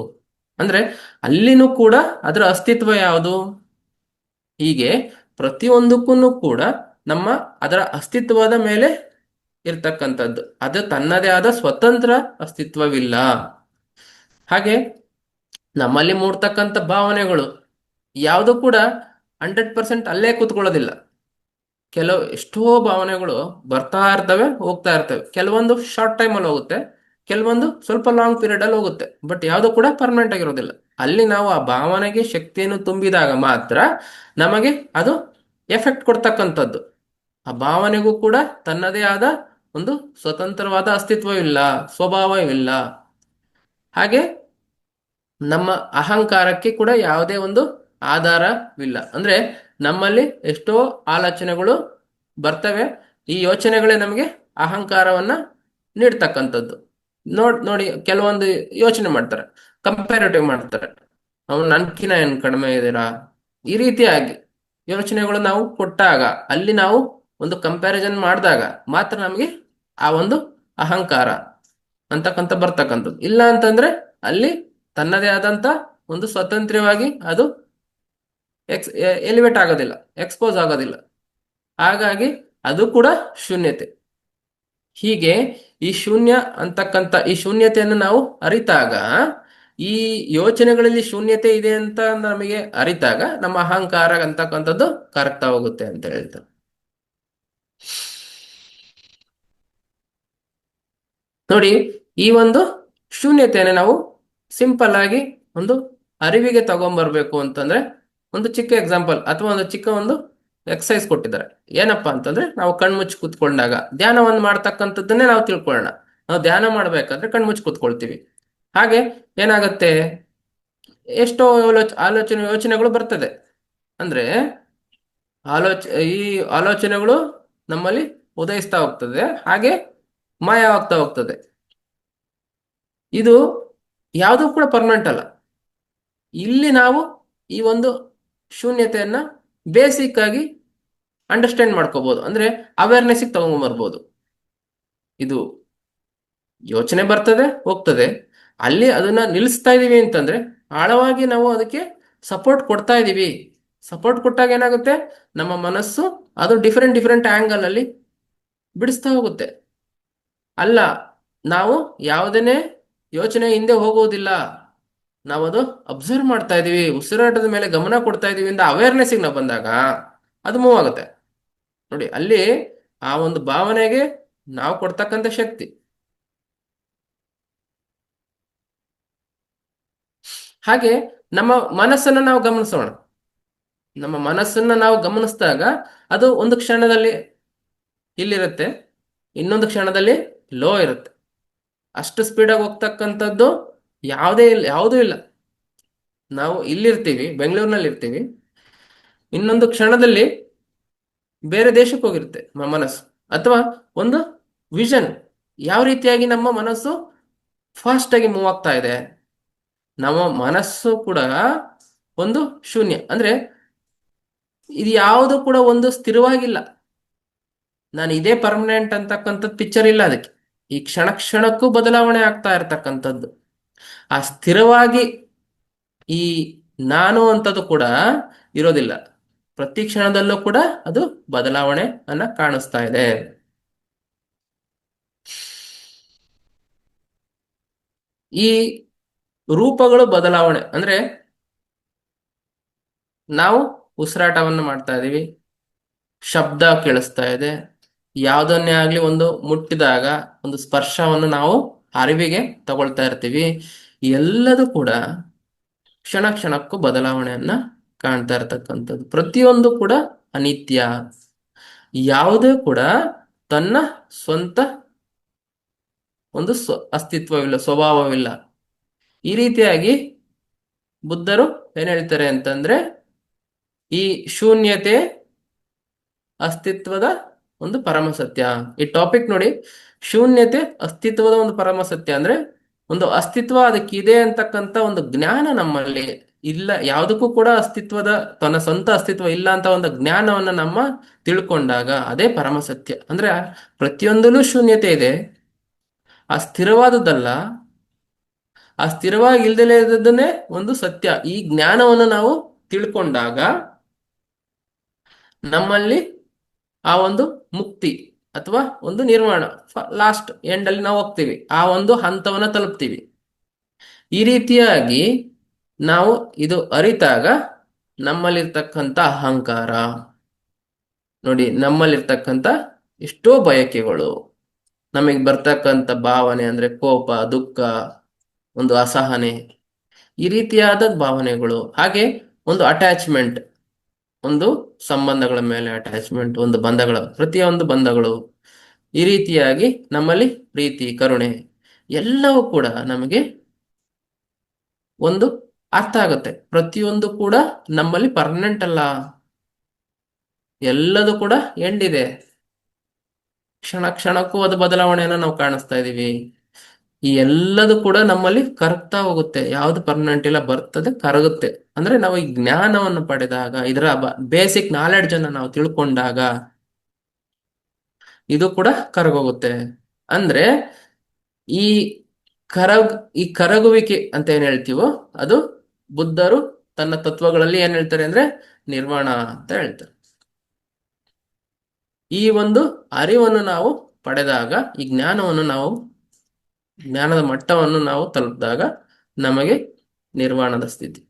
ಅಂದ್ರೆ ಅಲ್ಲಿನೂ ಕೂಡ ಅದರ ಅಸ್ತಿತ್ವ ಯಾವುದು? ಹೀಗೆ ಪ್ರತಿಯೊಂದಕ್ಕೂ ಕೂಡ ನಮ್ಮ ಅದರ ಅಸ್ತಿತ್ವದ ಮೇಲೆ ಇರ್ತಕ್ಕಂಥದ್ದು, ಅದು ತನ್ನದೇ ಆದ ಸ್ವತಂತ್ರ ಅಸ್ತಿತ್ವವಿಲ್ಲ. ಹಾಗೆ ನಮ್ಮಲ್ಲಿ ಮೂಡ್ತಕ್ಕಂಥ ಭಾವನೆಗಳು ಯಾವುದು ಕೂಡ 100% ಅಲ್ಲೇ ಕೂತ್ಕೊಳ್ಳೋದಿಲ್ಲ. ಎಷ್ಟೋ ಭಾವನೆಗಳು ಬರ್ತಾ ಇರ್ತವೆ, ಹೋಗ್ತಾ ಇರ್ತವೆ. ಕೆಲವೊಂದು ಶಾರ್ಟ್ ಟೈಮಲ್ಲಿ ಹೋಗುತ್ತೆ, ಕೆಲವೊಂದು ಸ್ವಲ್ಪ ಲಾಂಗ್ ಪೀರಿಯಡ್ ಅಲ್ಲಿ ಹೋಗುತ್ತೆ. ಬಟ್ ಯಾವುದು ಕೂಡ ಪರ್ಮನೆಂಟ್ ಆಗಿರೋದಿಲ್ಲ. ಅಲ್ಲಿ ನಾವು ಆ ಭಾವನೆಗೆ ಶಕ್ತಿಯನ್ನು ತುಂಬಿದಾಗ ಮಾತ್ರ ನಮಗೆ ಅದು ಎಫೆಕ್ಟ್ ಕೊಡ್ತಕ್ಕಂಥದ್ದು. ಆ ಭಾವನೆಗೂ ಕೂಡ ತನ್ನದೇ ಆದ ಒಂದು ಸ್ವತಂತ್ರವಾದ ಅಸ್ತಿತ್ವವಿಲ್ಲ, ಸ್ವಭಾವವಿಲ್ಲ. ಹಾಗೆ ನಮ್ಮ ಅಹಂಕಾರಕ್ಕೆ ಕೂಡ ಯಾವುದೇ ಒಂದು ಆಧಾರವಿಲ್ಲ. ಅಂದ್ರೆ ನಮ್ಮಲ್ಲಿ ಎಷ್ಟೋ ಆಲೋಚನೆಗಳು ಬರ್ತವೆ, ಈ ಯೋಚನೆಗಳೇ ನಮಗೆ ಅಹಂಕಾರವನ್ನ ನೀಡ್ತಕ್ಕಂಥದ್ದು. ನೋಡಿ ಕೆಲವೊಂದು ಯೋಚನೆ ಮಾಡ್ತಾರೆ, ಕಂಪ್ಯಾರಿಟಿವ್ ಮಾಡ್ತಾರೆ, ಅವ್ನು ನನ್ಕಿನ ಏನ್ ಕಡಿಮೆ ಇದೀರಾ, ಈ ರೀತಿಯಾಗಿ ಯೋಚನೆಗಳು ನಾವು ಕೊಟ್ಟಾಗ, ಅಲ್ಲಿ ನಾವು ಒಂದು ಕಂಪ್ಯಾರಿಸನ್ ಮಾಡಿದಾಗ ಮಾತ್ರ ನಮಗೆ ಆ ಒಂದು ಅಹಂಕಾರ ಅಂತಕ್ಕಂಥ ಬರ್ತಕ್ಕಂಥದ್ದು. ಇಲ್ಲ ಅಂತಂದ್ರೆ ಅಲ್ಲಿ ತನ್ನದೇ ಆದಂತ ಒಂದು ಸ್ವತಂತ್ರವಾಗಿ ಅದು ಎಲಿವೇಟ್ ಆಗೋದಿಲ್ಲ, ಎಕ್ಸ್ಪೋಸ್ ಆಗೋದಿಲ್ಲ. ಹಾಗಾಗಿ ಅದು ಕೂಡ ಶೂನ್ಯತೆ. ಹೀಗೆ ಈ ಶೂನ್ಯ ಅಂತಕ್ಕಂಥ ಈ ಶೂನ್ಯತೆಯನ್ನು ನಾವು ಅರಿತಾಗ, ಈ ಯೋಚನೆಗಳಲ್ಲಿ ಶೂನ್ಯತೆ ಇದೆ ಅಂತ ನಮಗೆ ಅರಿತಾಗ ನಮ್ಮ ಅಹಂಕಾರ ಅಂತಕ್ಕಂಥದ್ದು ಕರಗ್ತಾ ಹೋಗುತ್ತೆ ಅಂತ ಹೇಳ್ತಾರೆ. ನೋಡಿ, ಈ ಒಂದು ಶೂನ್ಯತೆಯನ್ನು ನಾವು ಸಿಂಪಲ್ ಆಗಿ ಒಂದು ಅರಿವಿಗೆ ತಗೊಂಡ್ಬರ್ಬೇಕು ಅಂತಂದ್ರೆ ಒಂದು ಚಿಕ್ಕ ಎಕ್ಸಾಂಪಲ್ ಅಥವಾ ಒಂದು ಚಿಕ್ಕ ಒಂದು ಎಕ್ಸಸೈಸ್ ಕೊಟ್ಟಿದ್ದಾರೆ. ಏನಪ್ಪಾ ಅಂತಂದ್ರೆ, ನಾವು ಕಣ್ಮುಚ್ಚಿ ಕೂತ್ಕೊಂಡಾಗ ಧ್ಯಾನವನ್ನು ಮಾಡ್ತಕ್ಕಂಥದ್ದನ್ನೇ ನಾವು ತಿಳ್ಕೊಳ್ಳೋಣ. ನಾವು ಧ್ಯಾನ ಮಾಡ್ಬೇಕಾದ್ರೆ ಕಣ್ಮುಚ್ಚಿ ಕೂತ್ಕೊಳ್ತೀವಿ. ಹಾಗೆ ಏನಾಗತ್ತೆ, ಎಷ್ಟೋ ಯೋಚನೆಗಳು ಬರ್ತದೆ. ಅಂದ್ರೆ ಈ ಆಲೋಚನೆಗಳು ನಮ್ಮಲ್ಲಿ ಉದಯಿಸ್ತಾ ಹೋಗ್ತದೆ, ಹಾಗೆ ಮಾಯವಾಗ್ತಾ ಹೋಗ್ತದೆ. ಇದು ಯಾವುದೂ ಕೂಡ ಪರ್ಮನೆಂಟ್ ಅಲ್ಲ. ಇಲ್ಲಿ ನಾವು ಈ ಒಂದು ಶೂನ್ಯತೆಯನ್ನ ಬೇಸಿಕ್ ಆಗಿ ಅಂಡರ್ಸ್ಟ್ಯಾಂಡ್ ಮಾಡ್ಕೋಬಹುದು, ಅಂದ್ರೆ ಅವೇರ್ನೆಸ್ಗೆ ತಗೊಂಡ್ಬರ್ಬೋದು. ಇದು ಯೋಚನೆ ಬರ್ತದೆ, ಹೋಗ್ತದೆ, ಅಲ್ಲಿ ಅದನ್ನ ನಿಲ್ಲಿಸ್ತಾ ಇದೀವಿ ಅಂತಂದ್ರೆ ಆಳವಾಗಿ ನಾವು ಅದಕ್ಕೆ ಸಪೋರ್ಟ್ ಕೊಡ್ತಾ ಇದೀವಿ. ಸಪೋರ್ಟ್ ಕೊಟ್ಟಾಗ ಏನಾಗುತ್ತೆ, ನಮ್ಮ ಮನಸ್ಸು ಅದು ಡಿಫರೆಂಟ್ ಡಿಫರೆಂಟ್ ಆಂಗಲ್ ಅಲ್ಲಿ ಬಿಡಿಸ್ತಾ ಹೋಗುತ್ತೆ. ಅಲ್ಲ, ನಾವು ಯಾವುದನ್ನೇ ಯೋಚನೆ ಹಿಂದೆ ಹೋಗುವುದಿಲ್ಲ, ನಾವದು ಅಬ್ಸರ್ವ್ ಮಾಡ್ತಾ ಇದೀವಿ, ಉಸಿರಾಟದ ಮೇಲೆ ಗಮನ ಕೊಡ್ತಾ ಇದೀವಿ ಅಂತ ಅವೇರ್ನೆಸ್ಗೆ ನಾವು ಬಂದಾಗ ಅದು ಮೂವ್ ಆಗುತ್ತೆ. ನೋಡಿ, ಅಲ್ಲಿ ಆ ಒಂದು ಭಾವನೆಗೆ ನಾವು ಕೊಡ್ತಕ್ಕಂಥ ಶಕ್ತಿ. ಹಾಗೆ ನಮ್ಮ ಮನಸ್ಸನ್ನ ನಾವು ಗಮನಿಸೋಣ. ನಮ್ಮ ಮನಸ್ಸನ್ನ ನಾವು ಗಮನಿಸಿದಾಗ ಅದು ಒಂದು ಕ್ಷಣದಲ್ಲಿ ಇಲ್ಲಿರುತ್ತೆ, ಇನ್ನೊಂದು ಕ್ಷಣದಲ್ಲಿ ಲೋ ಇರುತ್ತೆ. ಅಷ್ಟು ಸ್ಪೀಡಾಗಿ ಹೋಗ್ತಕ್ಕಂಥದ್ದು ಯಾವುದೂ ಇಲ್ಲ. ನಾವು ಇಲ್ಲಿರ್ತೀವಿ, ಬೆಂಗಳೂರಿನಲ್ಲಿ ಇರ್ತೀವಿ, ಇನ್ನೊಂದು ಕ್ಷಣದಲ್ಲಿ ಬೇರೆ ದೇಶಕ್ಕೆ ಹೋಗಿರುತ್ತೆ ಮನಸ್ಸು. ಅಥವಾ ಒಂದು ವಿಷನ್, ಯಾವ ರೀತಿಯಾಗಿ ನಮ್ಮ ಮನಸ್ಸು ಫಾಸ್ಟ್ ಆಗಿ ಮೂವ್ ಆಗ್ತಾ ಇದೆ. ನಮ್ಮ ಮನಸ್ಸು ಕೂಡ ಒಂದು ಶೂನ್ಯ, ಅಂದ್ರೆ ಇದು ಯಾವುದು ಕೂಡ ಒಂದು ಸ್ಥಿರವಾಗಿಲ್ಲ. ನಾನು ಇದೇ ಪರ್ಮನೆಂಟ್ ಅಂತಕ್ಕಂಥದ್ದು ಪಿಕ್ಚರ್ ಇಲ್ಲ ಅದಕ್ಕೆ. ಈ ಕ್ಷಣ ಕ್ಷಣಕ್ಕೂ ಬದಲಾವಣೆ ಆಗ್ತಾ ಇರತಕ್ಕಂಥದ್ದು. ಆ ಸ್ಥಿರವಾಗಿ ಈ ನಾನು ಅಂತದ್ದು ಕೂಡ ಇರೋದಿಲ್ಲ. ಪ್ರತಿ ಕ್ಷಣದಲ್ಲೂ ಕೂಡ ಅದು ಬದಲಾವಣೆ ಅನ್ನ ಕಾಣಿಸ್ತಾ ಇದೆ. ಈ ರೂಪಗಳು ಬದಲಾವಣೆ ಅಂದ್ರೆ ನಾವು ಉಸಿರಾಟವನ್ನು ಮಾಡ್ತಾ ಇದೀವಿ, ಶಬ್ದ ಕೇಳಿಸ್ತಾ ಇದೆ, ಯಾವುದನ್ನೇ ಆಗ್ಲಿ ಒಂದು ಮುಟ್ಟಿದಾಗ ಒಂದು ಸ್ಪರ್ಶವನ್ನು ನಾವು ಅರಿವಿಗೆ ತಗೊಳ್ತಾ ಇರ್ತೀವಿ. ಎಲ್ಲದೂ ಕೂಡ ಕ್ಷಣ ಕ್ಷಣಕ್ಕೂ ಬದಲಾವಣೆಯನ್ನ ಕಾಣ್ತಾ ಇರತಕ್ಕಂಥದ್ದು. ಪ್ರತಿಯೊಂದು ಕೂಡ ಅನಿತ್ಯ, ಯಾವುದೇ ಕೂಡ ತನ್ನ ಸ್ವಂತ ಒಂದು ಅಸ್ತಿತ್ವವಿಲ್ಲ, ಸ್ವಭಾವವಿಲ್ಲ. ಈ ರೀತಿಯಾಗಿ ಬುದ್ಧರು ಏನ್ ಹೇಳ್ತಾರೆ ಅಂತಂದ್ರೆ, ಈ ಶೂನ್ಯತೆ ಅಸ್ತಿತ್ವದ ಒಂದು ಪರಮ ಸತ್ಯ. ಈ ಟಾಪಿಕ್ ನೋಡಿ, ಶೂನ್ಯತೆ ಅಸ್ತಿತ್ವದ ಒಂದು ಪರಮ ಸತ್ಯ ಅಂದ್ರೆ ಒಂದು ಅಸ್ತಿತ್ವ ಅದಕ್ಕಿದೆ ಅಂತಕ್ಕಂಥ ಒಂದು ಜ್ಞಾನ ನಮ್ಮಲ್ಲಿ ಇಲ್ಲ. ಯಾವುದಕ್ಕೂ ಕೂಡ ಅಸ್ತಿತ್ವದ ತನ್ನ ಸ್ವಂತ ಅಸ್ತಿತ್ವ ಇಲ್ಲ ಅಂತ ಒಂದು ಜ್ಞಾನವನ್ನ ನಮ್ಮ ತಿಳ್ಕೊಂಡಾಗ ಅದೇ ಪರಮ ಸತ್ಯ. ಅಂದ್ರೆ ಪ್ರತಿಯೊಂದಲ್ಲೂ ಶೂನ್ಯತೆ ಇದೆ, ಆ ಸ್ಥಿರವಾದದ್ದಲ್ಲ. ಆ ಸ್ಥಿರವಾಗಿ ಇಲ್ದಲೇ ಇದ್ದದನ್ನೇ ಒಂದು ಸತ್ಯ. ಈ ಜ್ಞಾನವನ್ನು ನಾವು ತಿಳ್ಕೊಂಡಾಗ ನಮ್ಮಲ್ಲಿ ಆ ಒಂದು ಮುಕ್ತಿ ಅಥವಾ ಒಂದು ನಿರ್ವಾಣ, ಲಾಸ್ಟ್ ಎಂಡ್ ಅಲ್ಲಿ ನಾವು ಹೋಗ್ತೀವಿ, ಆ ಒಂದು ಹಂತವನ್ನ ತಲುಪ್ತೀವಿ. ಈ ರೀತಿಯಾಗಿ ನಾವು ಇದು ಅರಿತಾಗ ನಮ್ಮಲ್ಲಿರ್ತಕ್ಕಂಥ ಅಹಂಕಾರ ನೋಡಿ, ನಮ್ಮಲ್ಲಿರ್ತಕ್ಕಂಥ ಎಷ್ಟೋ ಬಯಕೆಗಳು, ನಮಗೆ ಬರ್ತಕ್ಕಂಥ ಭಾವನೆ ಅಂದ್ರೆ ಕೋಪ, ದುಃಖ, ಒಂದು ಅಸಹನೆ, ಈ ರೀತಿಯಾದ ಭಾವನೆಗಳು, ಹಾಗೆ ಒಂದು ಅಟ್ಯಾಚ್ಮೆಂಟ್, ಒಂದು ಸಂಬಂಧಗಳ ಮೇಲೆ ಅಟ್ಯಾಚ್ಮೆಂಟ್, ಒಂದು ಬಂಧಗಳ, ಪ್ರತಿಯೊಂದು ಬಂಧಗಳು, ಈ ರೀತಿಯಾಗಿ ನಮ್ಮಲ್ಲಿ ಪ್ರೀತಿ, ಕರುಣೆ ಎಲ್ಲವೂ ಕೂಡ ನಮಗೆ ಒಂದು ಅರ್ಥ ಆಗುತ್ತೆ. ಪ್ರತಿಯೊಂದು ಕೂಡ ನಮ್ಮಲ್ಲಿ ಪರ್ಮನೆಂಟ್ ಅಲ್ಲ, ಎಲ್ಲದೂ ಕೂಡ ಎಂಡ್ ಇದೆ. ಕ್ಷಣ ಕ್ಷಣಕ್ಕೂ ಅದು ಬದಲಾವಣೆಯನ್ನು ನಾವು ಕಾಣಿಸ್ತಾ ಇದೀವಿ. ಈ ಎಲ್ಲದೂ ಕೂಡ ನಮ್ಮಲ್ಲಿ ಕರಗ್ತಾ ಹೋಗುತ್ತೆ, ಯಾವ್ದು ಪರ್ಮನೆಂಟ್ ಇಲ್ಲ, ಬರ್ತದೆ ಕರಗುತ್ತೆ. ಅಂದ್ರೆ ನಾವು ಈ ಜ್ಞಾನವನ್ನು ಪಡೆದಾಗ, ಇದರ ಬೇಸಿಕ್ ನಾಲೆಡ್ಜ್ ಅನ್ನ ನಾವು ತಿಳ್ಕೊಂಡಾಗ ಇದು ಕೂಡ ಕರಗೋಗುತ್ತೆ. ಅಂದ್ರೆ ಈ ಈ ಕರಗುವಿಕೆ ಅಂತ ಏನ್ ಹೇಳ್ತೀವೋ ಅದು ಬುದ್ಧರು ತನ್ನ ತತ್ವಗಳಲ್ಲಿ ಏನ್ ಹೇಳ್ತಾರೆ ಅಂದ್ರೆ ನಿರ್ವಾಣ ಅಂತ ಹೇಳ್ತಾರೆ. ಈ ಒಂದು ಅರಿವನ್ನು ನಾವು ಪಡೆದಾಗ, ಈ ಜ್ಞಾನದ ಮಟ್ಟವನ್ನು ನಾವು ತಲುಪಿದಾಗ ನಮಗೆ ನಿರ್ವಾಣದ ಸ್ಥಿತಿ.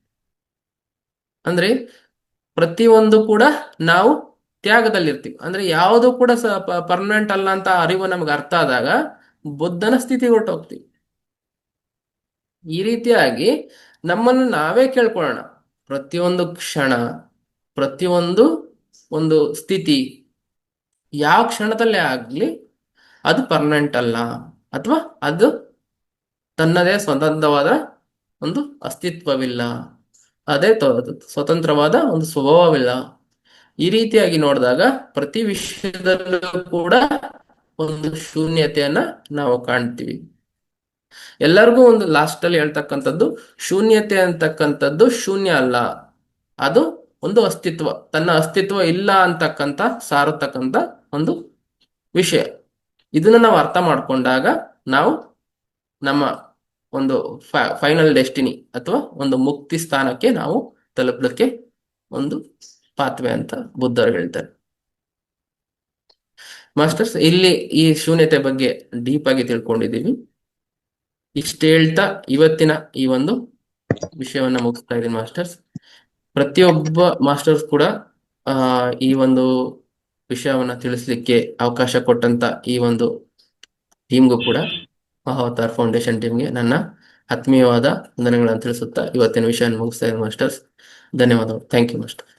ಅಂದ್ರೆ ಪ್ರತಿಯೊಂದು ಕೂಡ ನಾವು ತ್ಯಾಗದಲ್ಲಿರ್ತೀವಿ. ಅಂದ್ರೆ ಯಾವುದು ಕೂಡ ಪರ್ಮನೆಂಟ್ ಅಲ್ಲ ಅಂತ ಅರಿವು ನಮ್ಗೆ ಅರ್ಥ ಆದಾಗ ಬುದ್ಧನ ಸ್ಥಿತಿ ಹೊರಟೋಗ್ತೀವಿ. ಈ ರೀತಿಯಾಗಿ ನಮ್ಮನ್ನು ನಾವೇ ಕೇಳ್ಕೊಳ್ಳೋಣ, ಪ್ರತಿಯೊಂದು ಕ್ಷಣ, ಪ್ರತಿಯೊಂದು ಒಂದು ಸ್ಥಿತಿ, ಯಾವ ಕ್ಷಣದಲ್ಲೇ ಆಗ್ಲಿ ಅದು ಪರ್ಮನೆಂಟ್ ಅಲ್ಲ, ಅಥವಾ ಅದು ತನ್ನದೇ ಸ್ವತಂತ್ರವಾದ ಒಂದು ಅಸ್ತಿತ್ವವಿಲ್ಲ, ಅದೇ ಸ್ವತಂತ್ರವಾದ ಒಂದು ಸ್ವಭಾವವಿಲ್ಲ. ಈ ರೀತಿಯಾಗಿ ನೋಡಿದಾಗ ಪ್ರತಿ ವಿಷಯದಲ್ಲೂ ಕೂಡ ಒಂದು ಶೂನ್ಯತೆಯನ್ನ ನಾವು ಕಾಣ್ತೀವಿ. ಎಲ್ಲರಿಗೂ ಒಂದು ಲಾಸ್ಟ್ ಅಲ್ಲಿ ಹೇಳ್ತಕ್ಕಂಥದ್ದು, ಶೂನ್ಯತೆ ಅಂತಕ್ಕಂಥದ್ದು ಶೂನ್ಯ ಅಲ್ಲ, ಅದು ಒಂದು ಅಸ್ತಿತ್ವ, ತನ್ನ ಅಸ್ತಿತ್ವ ಇಲ್ಲ ಅಂತಕ್ಕಂಥ ಸಾರತಕ್ಕಂಥ ಒಂದು ವಿಷಯ. ಇದನ್ನ ನಾವು ಅರ್ಥ ಮಾಡ್ಕೊಂಡಾಗ ನಾವು ನಮ್ಮ ಒಂದು ಫೈನಲ್ ಡೆಸ್ಟಿನಿ ಅಥವಾ ಒಂದು ಮುಕ್ತಿ ಸ್ಥಾನಕ್ಕೆ ನಾವು ತಲುಪಲಿಕ್ಕೆ ಒಂದು ಪಾತ್ವೆ ಅಂತ ಬುದ್ಧರು ಹೇಳ್ತಾರೆ. ಮಾಸ್ಟರ್ಸ್, ಇಲ್ಲಿ ಈ ಶೂನ್ಯತೆ ಬಗ್ಗೆ ಡೀಪ್ ಆಗಿ ತಿಳ್ಕೊಂಡಿದ್ದೀವಿ. ಇಷ್ಟು ಹೇಳ್ತಾ ಇವತ್ತಿನ ಈ ಒಂದು ವಿಷಯವನ್ನ ಮುಗಿಸ್ತಾ ಇದ್ದೀನಿ ಮಾಸ್ಟರ್ಸ್. ಪ್ರತಿಯೊಬ್ಬ ಮಾಸ್ಟರ್ಸ್ ಕೂಡ ಈ ಒಂದು ವಿಷಯವನ್ನ ತಿಳಿಸ್ಲಿಕ್ಕೆ ಅವಕಾಶ ಕೊಟ್ಟಂತ ಈ ಒಂದು ಟೀಮ್ಗೂ ಕೂಡ, ಮಹಾವತಾರ್ ಫೌಂಡೇಶನ್ ಟೀಮ್ಗೆ ನನ್ನ ಆತ್ಮೀಯವಾದ ವಂದನೆಗಳನ್ನು ತಿಳಿಸುತ್ತಾ ಇವತ್ತಿನ ವಿಷಯ ಮುಗಿಸ್ತಾ ಇದ್ದೀನಿ ಮಾಸ್ಟರ್ಸ್. ಧನ್ಯವಾದಗಳು. Thank you master.